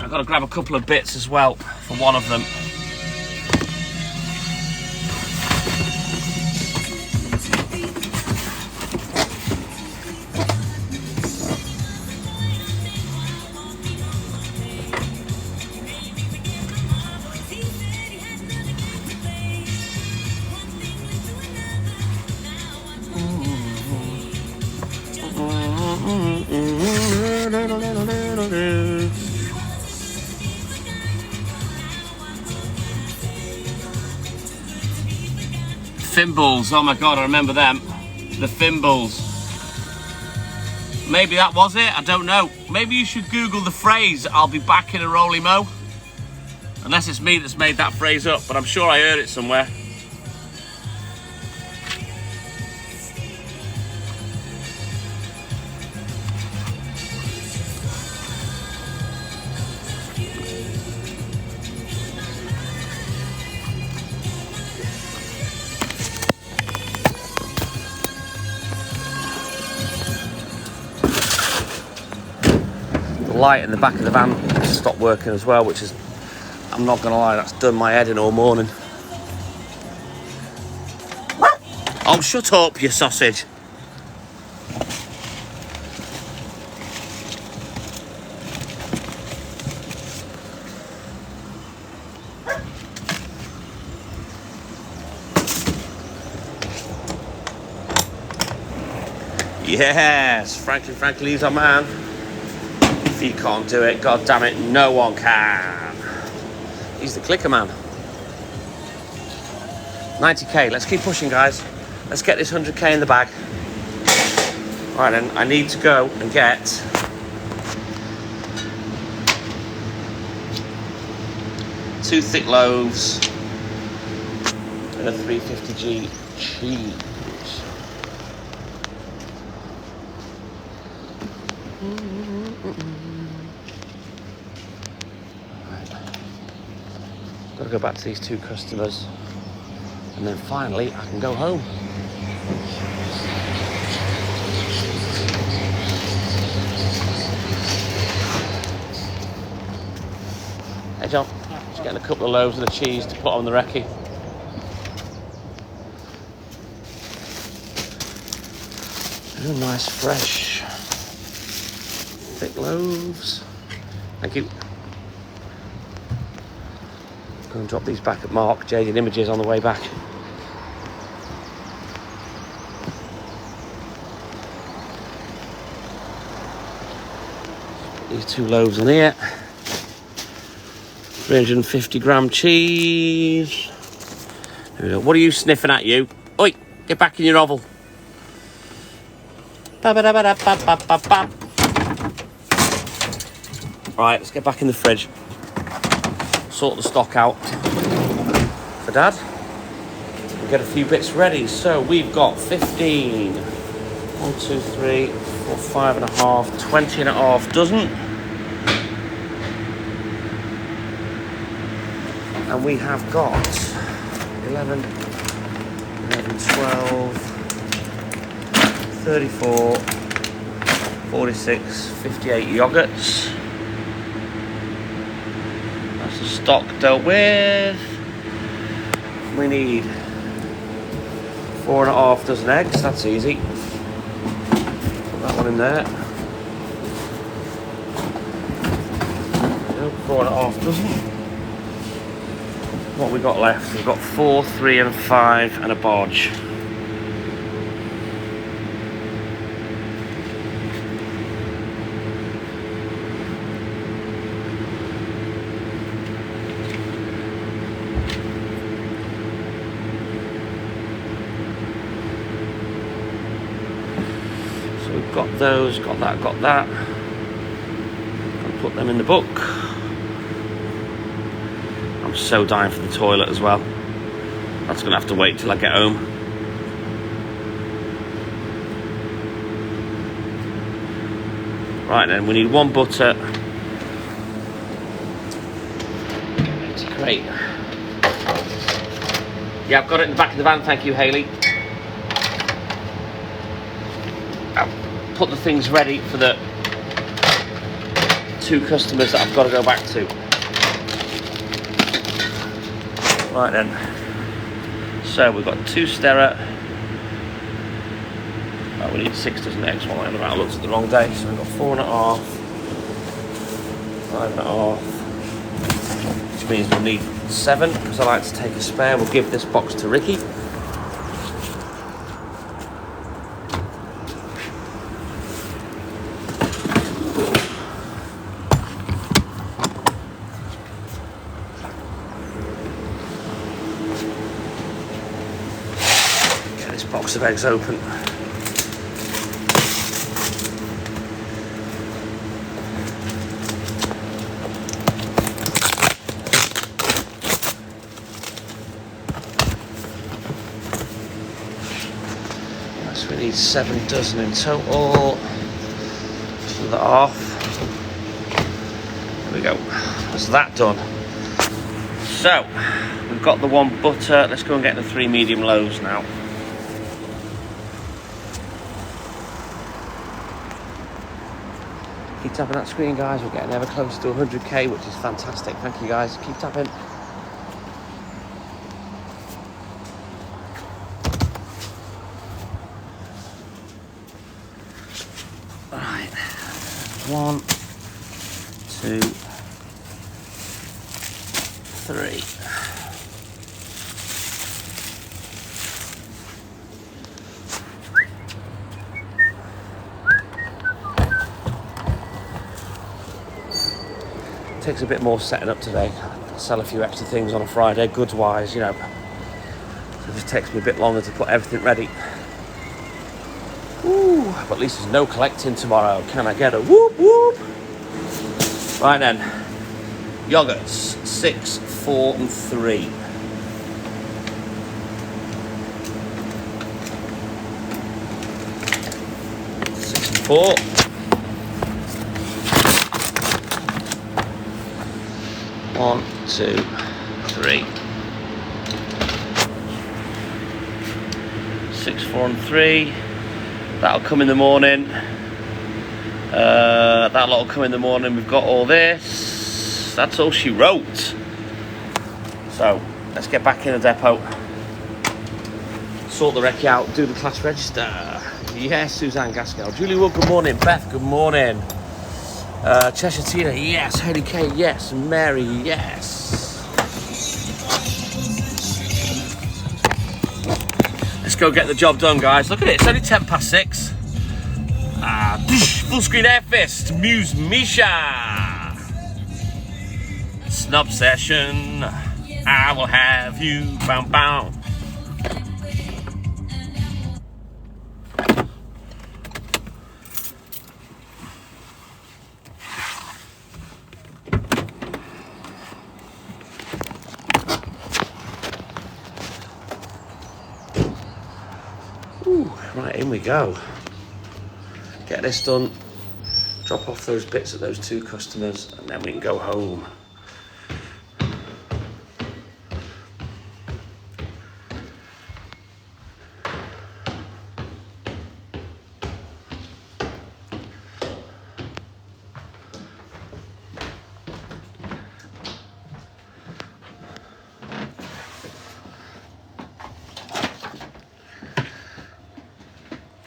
I've got to grab a couple of bits as well for one of them. Thimbles, oh my god, I remember them. The thimbles. Maybe that was it, I don't know. Maybe you should Google the phrase, "I'll be back in a roly mo." Unless it's me that's made that phrase up, but I'm sure I heard it somewhere. Light in the back of the van stopped working as well, which is, I'm not gonna lie, that's done my head in all morning. Oh, shut up, you sausage. Yes, Franklin, he's our man. If he can't do it, god damn it, no one can. He's the clicker man. 90k, let's keep pushing, guys. Let's get this 100k in the bag. All right then, I need to go and get two thick loaves and a 350g cheese. Gotta go back to these two customers, and then finally I can go home. Hey John, just getting a couple of loaves and a cheese to put on the recce. Real nice, fresh, thick loaves. Thank you. Go and drop these back at Mark. Jaded Images on the way back. These two loaves on here. 350 gram cheese. There we go. What are you sniffing at, you? Oi, get back in your oval. Right, let's get back in the fridge. Sort the stock out for Dad. We'll get a few bits ready. So we've got 15. 1, 2, 3, 4, 5 and a half, 20 and a half dozen. And we have got 11, 12, 34, 46, 58 yogurts. That's the stock dealt with. We need 4 and a half dozen eggs, that's easy. Put that one in there. 4 and a half dozen. What we got left? We've got 4, 3 and 5 and a bodge. So we've got those, got that. I'll put them in the book. I'm so dying for the toilet as well. That's going to have to wait till I get home. Right then, we need 1 butter. It's great. Yeah, I've got it in the back of the van, thank you, Hayley. I'll put the things ready for the 2 customers that I've got to go back to. Right then. So we've got 2 Stera. Oh, we need 6 dozen eggs. Well, I looked at the wrong day. So we've got 4.5, 5.5, which means we'll need 7 because I like to take a spare. We'll give this box to Ricky. Get this box of eggs open. We need 7 dozen in total. So that off. There we go. That's that done. So we've got the 1 butter. Let's go and get the 3 medium loaves now. Keep tapping that screen, guys. We're getting ever closer to 100k, which is fantastic. Thank you, guys. Keep tapping. Right, 1, 2, 3. Takes a bit more setting up today. I sell a few extra things on a Friday, goods wise, you know. So it just takes me a bit longer to put everything ready. Ooh, but at least there's no collecting tomorrow. Can I get a whoop whoop? Right then. Yogurts, 6, 4 and 3. Six and 4. One, 2, 3. 6, 4 and 3. That'll come in the morning. That lot will come in the morning. We've got all this. That's all she wrote. So let's get back in the depot. Sort the recce out. Do the class register. Yes, Suzanne Gaskell. Julie Wood, good morning. Beth, good morning. Cheshire Tina, yes. Haley K, yes. Mary, yes. Let's go get the job done, guys. Look at it. It's only 6:10. Full screen air fist. Muse Misha. Snub session. I will have you. Bow, bow. Right, in we go. Get this done, drop off those bits at those 2 customers, and then we can go home.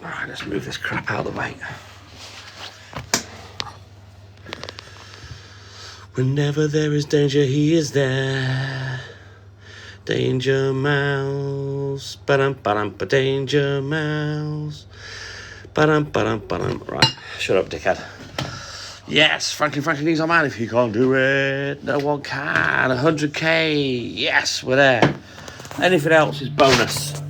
Alright, let's move this crap out of the way. Whenever there is danger, he is there. Danger Mouse. Ba-dum, ba-dum, ba Danger Mouse. Ba-dum, ba-dum, ba-dum. Right, shut up, dickhead. Yes, Franklin needs our man. If he can't do it, no one can. 100k. Yes, we're there. Anything else is bonus.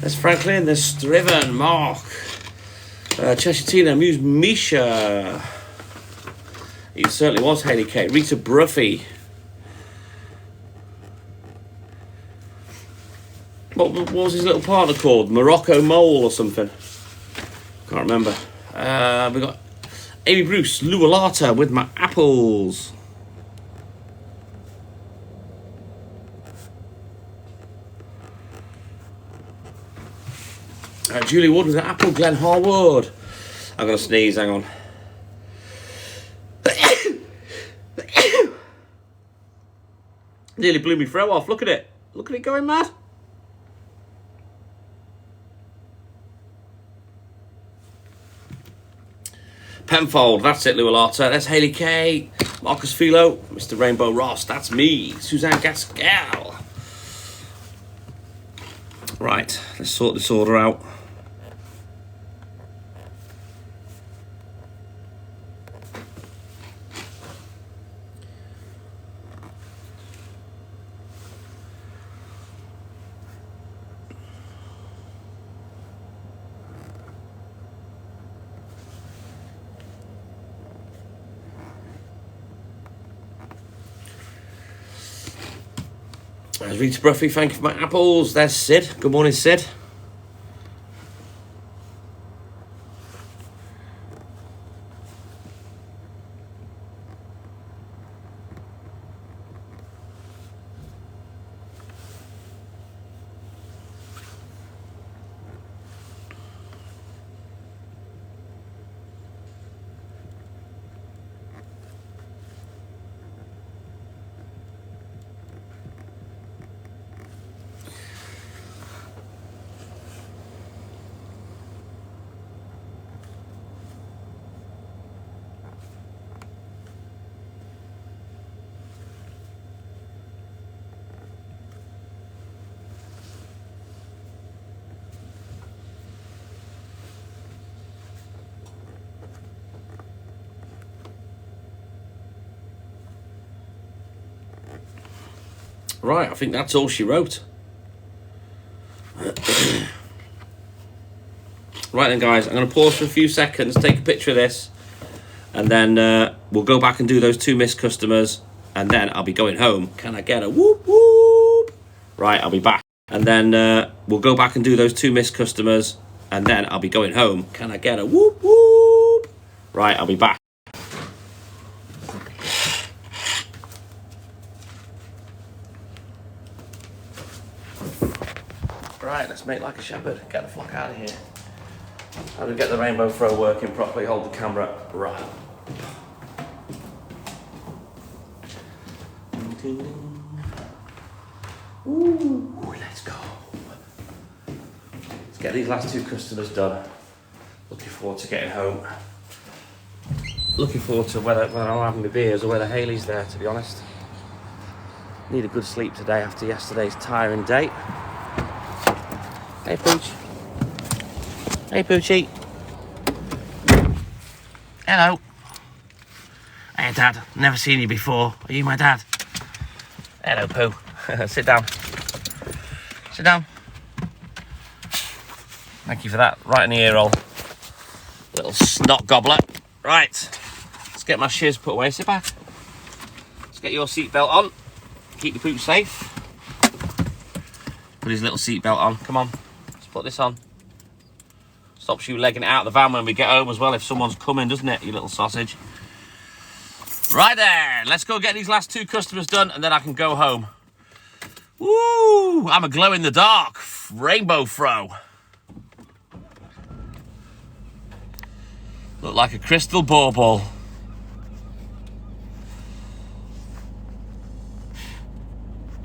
There's Franklin, there's Striven, Mark, Cheshire Tina, Muse Misha. He certainly was Haley K. Rita Bruffy. What was his little partner called? Morocco Mole or something? Can't remember. We got Amy Bruce, Lualata with my apples. Julie Wood with an apple. Glenn Harwood. I'm going to sneeze, hang on. Nearly blew me throw off. Look at it. Look at it going mad. Penfold, that's it, Lualata. That's Hayley K. Marcus Philo. Mr. Rainbow Ross, that's me. Suzanne Gaskell. Right, let's sort this order out. There's Rita Bruffy, thank you for my apples. There's Sid. Good morning, Sid. Right, I think that's all she wrote. Right then, guys, I'm going to pause for a few seconds, take a picture of this, and then we'll go back and do those 2 missed customers, and then I'll be going home. Can I get a whoop whoop? Right, I'll be back. And then we'll go back and do those 2 missed customers, and then I'll be going home. Can I get a whoop whoop? Right, I'll be back. Right, let's make like a shepherd. Get the flock out of here. How do we get the rainbow throw working properly? Hold the camera right up. Ooh, let's go. Let's get these last 2 customers done. Looking forward to getting home. Looking forward to whether I'm having my beers or whether Hayley's there, to be honest. Need a good sleep today after yesterday's tiring day. Hey, Pooch. Hey, Poochie. Hello. Hey, Dad. Never seen you before. Are you my dad? Hello, Pooh. Sit down. Sit down. Thank you for that. Right in the ear roll. Little snot gobbler. Right. Let's get my shiz put away. Sit back. Let's get your seatbelt on. Keep the Pooch safe. Put his little seatbelt on. Come on. Put this on. Stops you legging it out of the van when we get home as well if someone's coming, doesn't it, you little sausage? Right there. Let's go get these last 2 customers done and then I can go home. Woo! I'm a glow-in-the-dark rainbow throw. Look like a crystal bauble.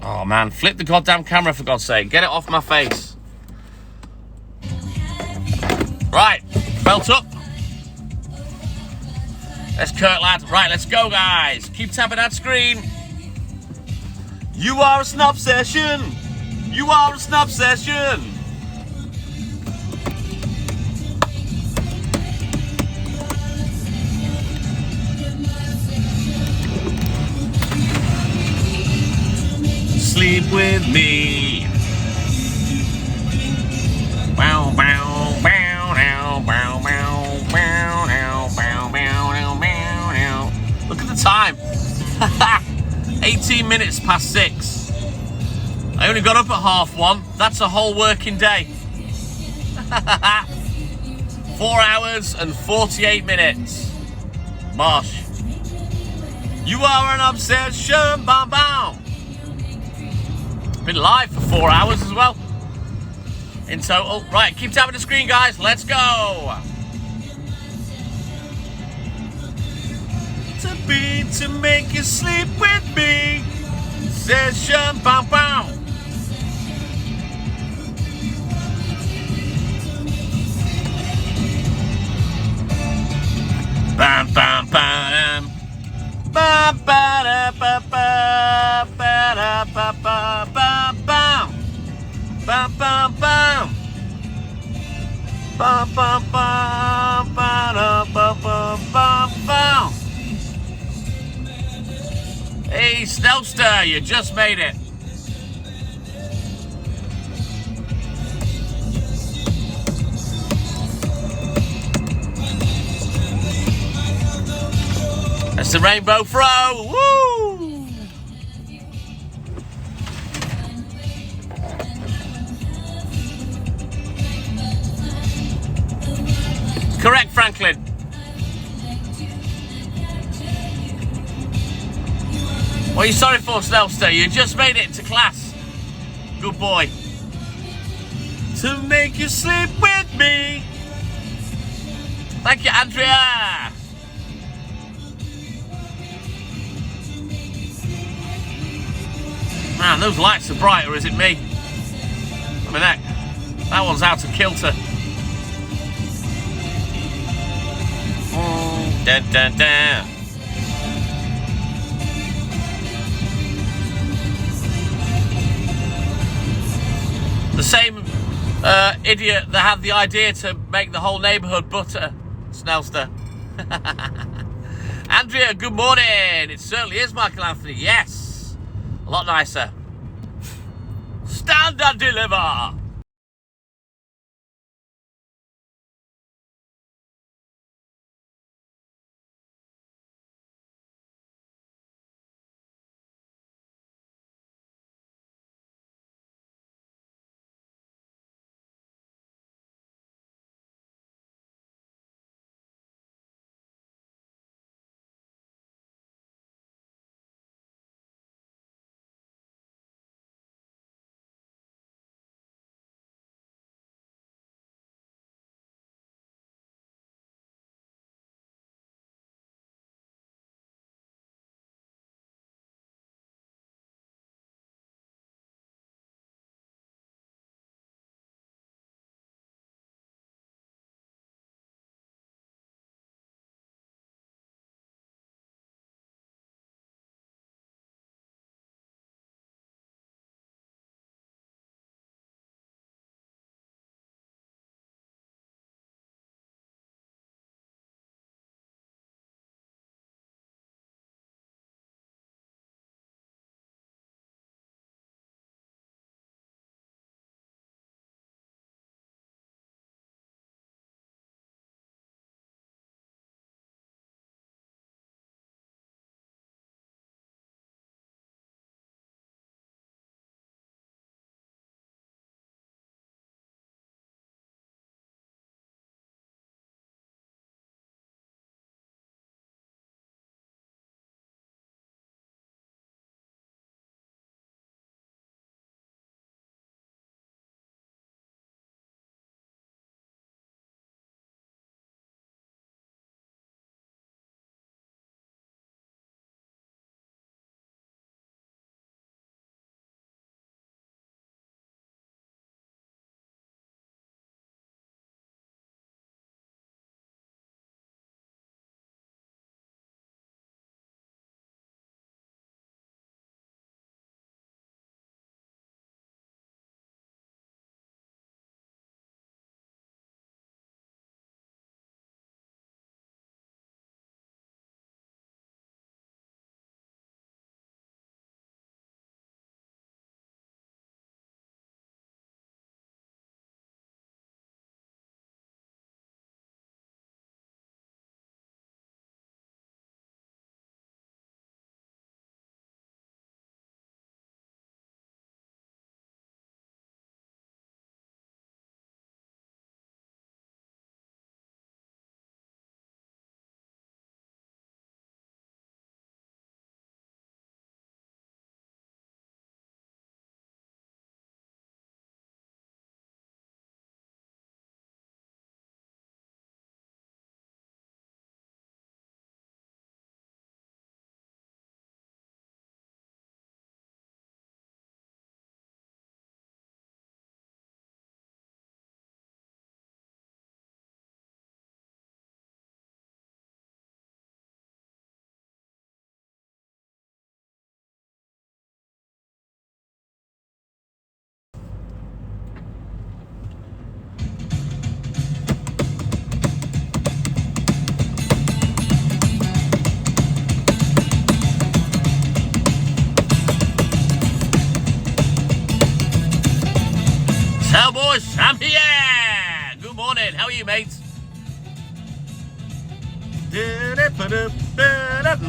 Oh, man. Flip the goddamn camera, for God's sake. Get it off my face. Right, belt up. Let's Kurt, lad. Right, let's go, guys. Keep tapping that screen. You are a snub session. You are a snub session. Sleep with me. Bow, bow, bow. Look at the time. 18 minutes past 6. I only got up at 1:30. That's a whole working day. 4 hours and 48 minutes. Bosh. You are an obsession. Bam bam. Been live for 4 hours as well. in total. Right, keep tapping the screen, guys. Let's go. To be to make you sleep with me. Session, bam, bam. Bam, bam, bam. Ba ba da ba ba ba da ba ba ba bam. Bam, bam, bam. Bam, bam, bam, ba da ba ba ba bam. Hey, Snellster, you just made it. That's the rainbow throw. Woo! Correct, Franklin. What are you sorry for, Snellster? You just made it into class. Good boy. To make you sleep with me. Thank you, Andrea. Man, those lights are bright, or is it me? I mean, that one's out of kilter. Dun, dun, dun. The same idiot that had the idea to make the whole neighbourhood butter, Snellster. Andrea, good morning. It certainly is, Michael Anthony. Yes. A lot nicer. Stand and deliver.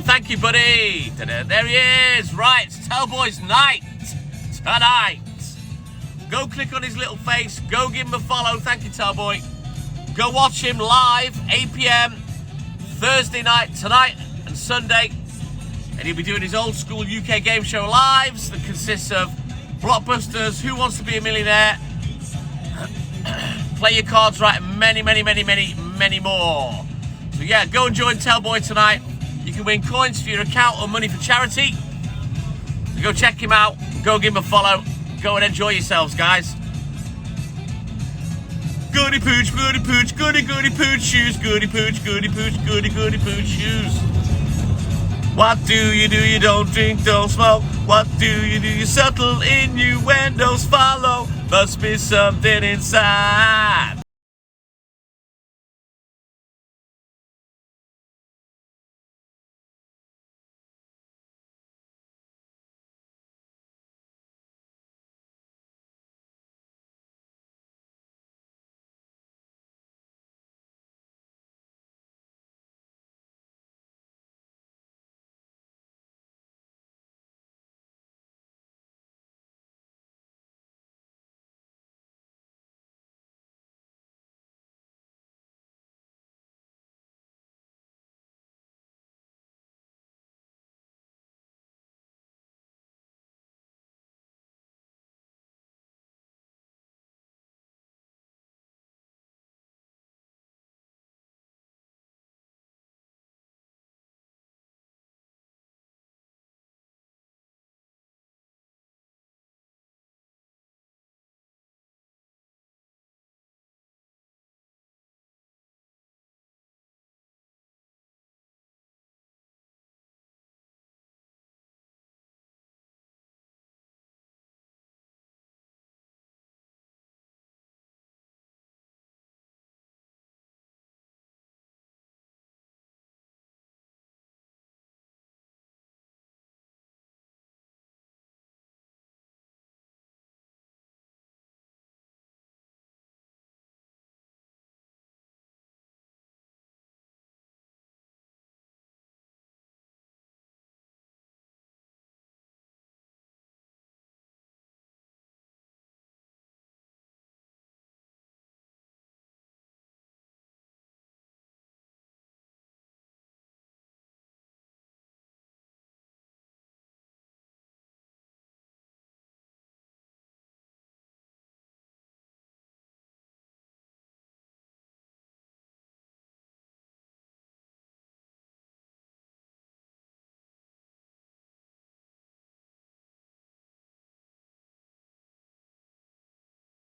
Thank you, buddy. There he is. Right, it's Tellboy's night tonight. Go click on his little face. Go give him a follow. Thank you, Tellboy. Go watch him live, 8 p.m. Thursday night, tonight and Sunday. And he'll be doing his old school UK game show lives that consists of blockbusters, Who Wants to Be a Millionaire, Play Your Cards Right, and many more. So yeah, go and join Tellboy tonight. You can win coins for your account or money for charity. So go check him out. Go give him a follow. Go and enjoy yourselves, guys. Goody pooch, goody pooch, goody pooch shoes, goody pooch, goody pooch, goody pooch shoes. What do? You don't drink, don't smoke. What do? You subtle innuendos follow. Must be something inside.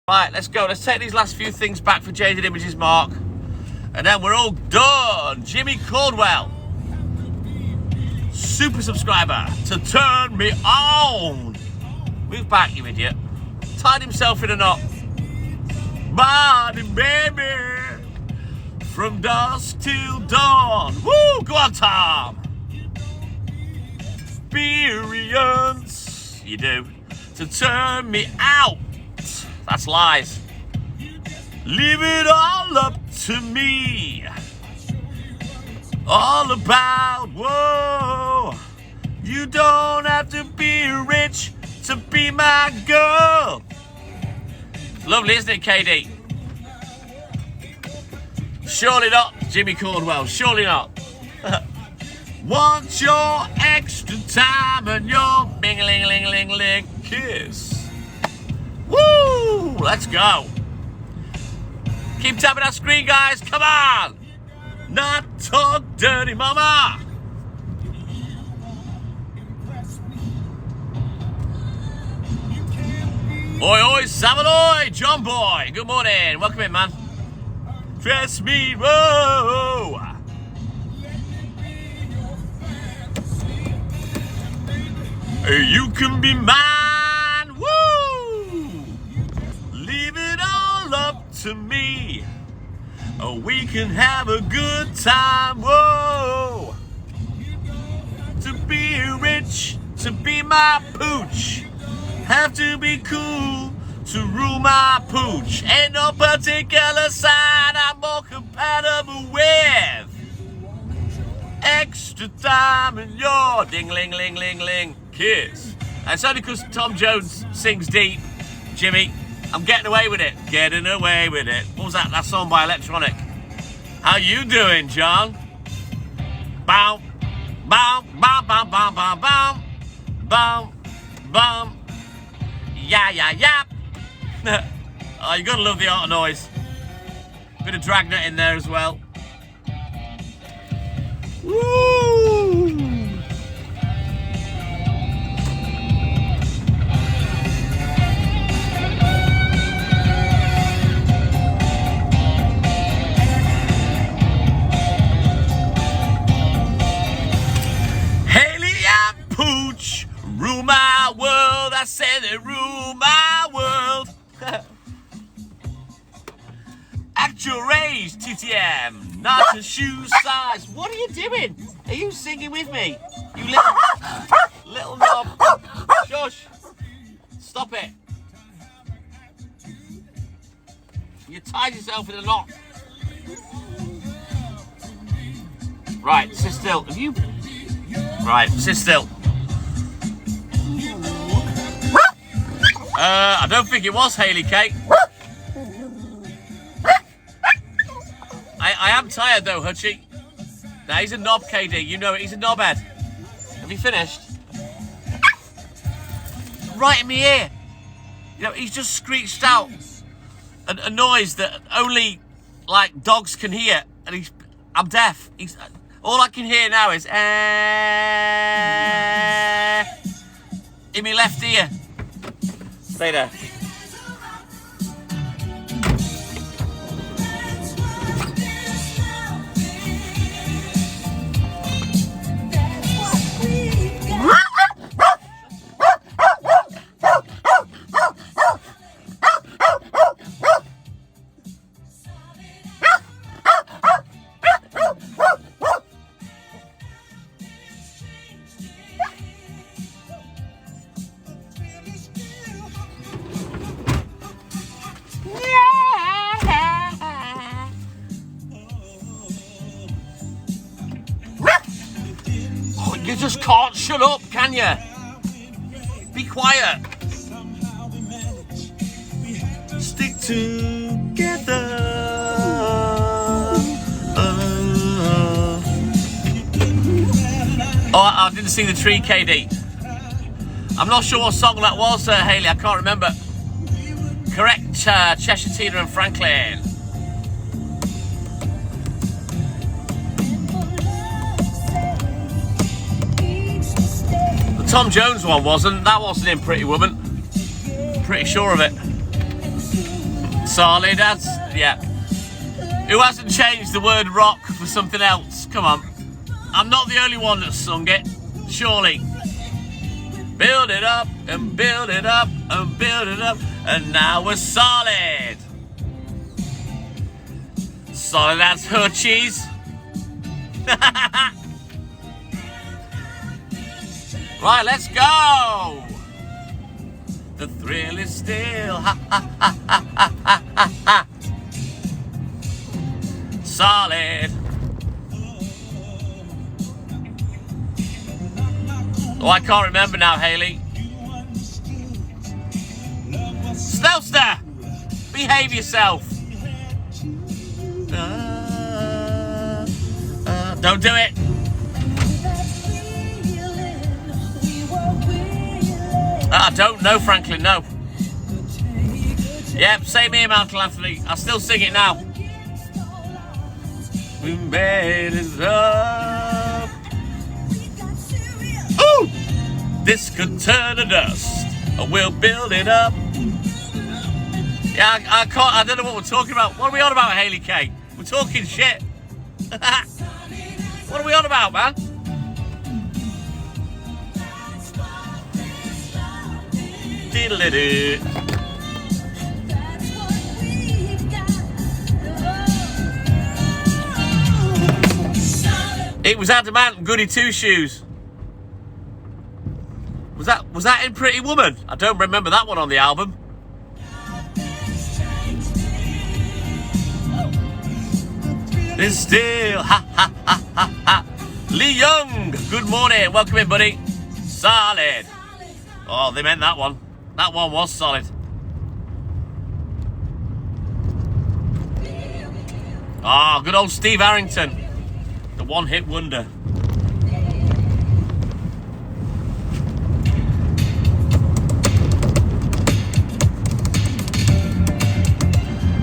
Right, let's go. Let's take these last few things back for Jaded Images, Mark. And then we're all done. Jimmy Caldwell. Super subscriber to turn me on. Move back, you idiot. Tied himself in a knot. Body baby. From dusk till dawn. Woo! Go on, Tom. Experience. You do. To turn me out. That's lies. Leave it all up to me. All about, whoa. You don't have to be rich to be my girl. It's lovely, isn't it, KD? Surely not, Jimmy Caldwell. Surely not. Want your extra time and your bing-a-ling-a-ling-a-ling kiss. Woo! Let's go. Keep tapping that screen, guys. Come on. Not talk dirty, mama. Oi, oi, Savaloy, John Boy. Good morning. Welcome in, man. Dress me, whoa. You can be mine, woo. Leave it all up to me. We can have a good time, whoa. To be rich, to be my pooch. Have to be cool to rule my pooch. Ain't no particular side I'm more compatible with. extra time in your ding-ling-ling-ling-ling kiss. And it's only because Tom Jones sings deep, Jimmy. I'm getting away with it. Getting away with it. What was that? That song by Electronic. How you doing, John? Bow, bow, bow, bow, bow, bow, bow, bow, bow. Yeah, yeah, yeah. Oh, you gotta love the auto noise. Bit of Dragnet in there as well. Woo! Haley and Pooch rule my world. I say they rule my world. Act your age, TTM, not a shoe size. What are you doing? Are you singing with me? You little knob. Shush. Stop it. You tied yourself in a knot. Right, sit still. Have you? Right, sit still. I don't think it was Haley Kate. I am tired though, Hutchie. Now he's a knob, KD. You know it. He's a knobhead. Have you finished? Right in my ear. You know, he's just screeched out a noise that only like dogs can hear, and I'm deaf. All I can hear now is in my left ear. Stay there. You just can't shut up, can you? Be quiet. Stick together. Oh, I didn't see the tree, KD. I'm not sure what song that was, Haley. I can't remember. Correct, Cheshire Tina and Franklin. Tom Jones one wasn't. That wasn't in Pretty Woman. Pretty sure of it. Solid, that's, yeah. Who hasn't changed the word rock for something else? Come on. I'm not the only one that's sung it. Surely. Build it up and build it up and build it up, and now we're solid. Solid, that's her cheese. Right, let's go! The thrill is still solid. Oh, I can't remember now, Haley. Snowster! Behave yourself. Don't do it. I don't know, Franklin, no. Yep, same here, Michael Anthony. I still sing it now. We made it up. Ooh! This could turn to dust, and we'll build it up. Yeah, I can't, I don't know what we're talking about. What are we on about, Haley Kate? We're talking shit. What are we on about, man? Diddle-doo. It was Adamant and Goody Two Shoes. Was that in Pretty Woman? I don't remember that one on the album. It's still ha ha ha ha ha Lee Young, good morning. Welcome in, buddy. Solid. Oh, they meant that one. That one was solid. Ah, good old Steve Harrington. The one-hit wonder.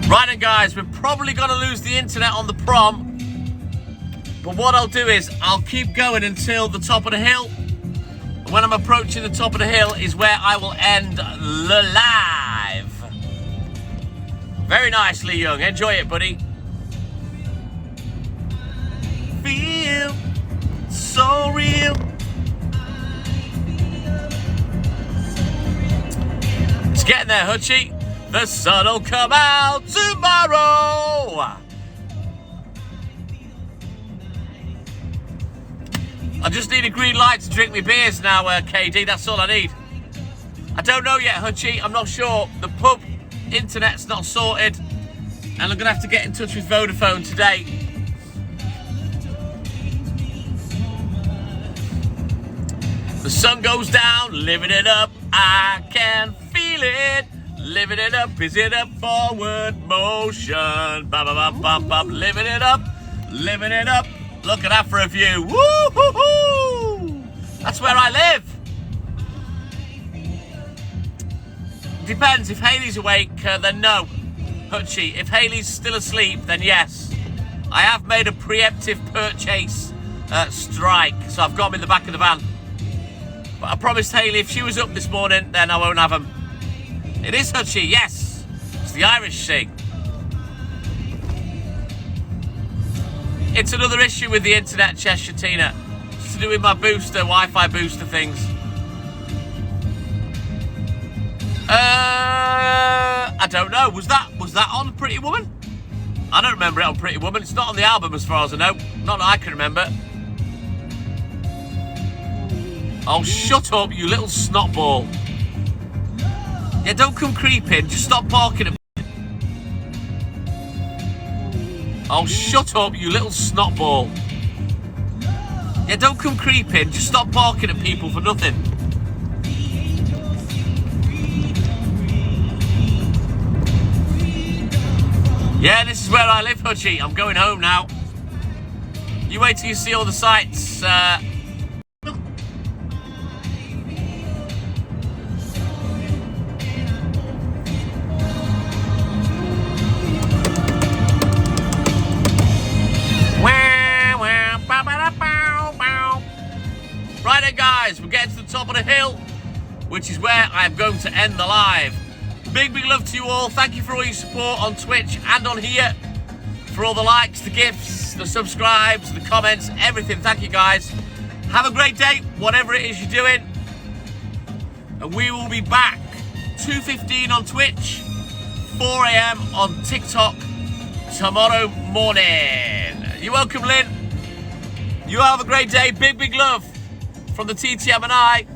Right then, guys, we're probably going to lose the internet on the prom. But what I'll do is I'll keep going until the top of the hill. And when I'm approaching the top of the hill is where I will end the live. Very nicely, Young. Enjoy it, buddy. Feel so real. It's getting there, Hutchie. The sun'll come out tomorrow. I just need a green light to drink my beers now, KD. That's all I need. I don't know yet, Hutchie. I'm not sure. The pub internet's not sorted. And I'm going to have to get in touch with Vodafone today. The sun goes down, living it up. I can feel it. Living it up, is it a forward motion? Bop, bop, bop, bop, living it up, living it up. Look at that for a view. Woo-hoo-hoo! That's where I live. Depends. If Hayley's awake, then no. Hutchie, if Hayley's still asleep, then yes. I have made a preemptive purchase strike, so I've got them in the back of the van. But I promised Hayley if she was up this morning, then I won't have them. It is Hutchie, yes. It's the Irish thing. It's another issue with the internet, Cheshire Tina. It's to do with my booster, Wi-Fi booster things. I don't know. Was that on Pretty Woman? I don't remember it on Pretty Woman. It's not on the album as far as I know. Not that I can remember. Oh, shut up, you little snotball. Yeah, don't come creeping. Just stop barking at me. Oh, shut up, you little snotball. Yeah, don't come creeping. Just stop barking at people for nothing. Yeah, this is where I live, Hutchie. I'm going home now. You wait till you see all the sights. Right then, guys, we're getting to the top of the hill, which is where I'm going to end the live. Big love to you all. Thank you for all your support on Twitch and on here. For all the likes, the gifts, the subscribes, the comments, everything. Thank you, guys. Have a great day, whatever it is you're doing. And we will be back 2:15 on Twitch, 4 a.m. on TikTok tomorrow morning. You're welcome, Lynn. You have a great day. Big love from the TTM and I.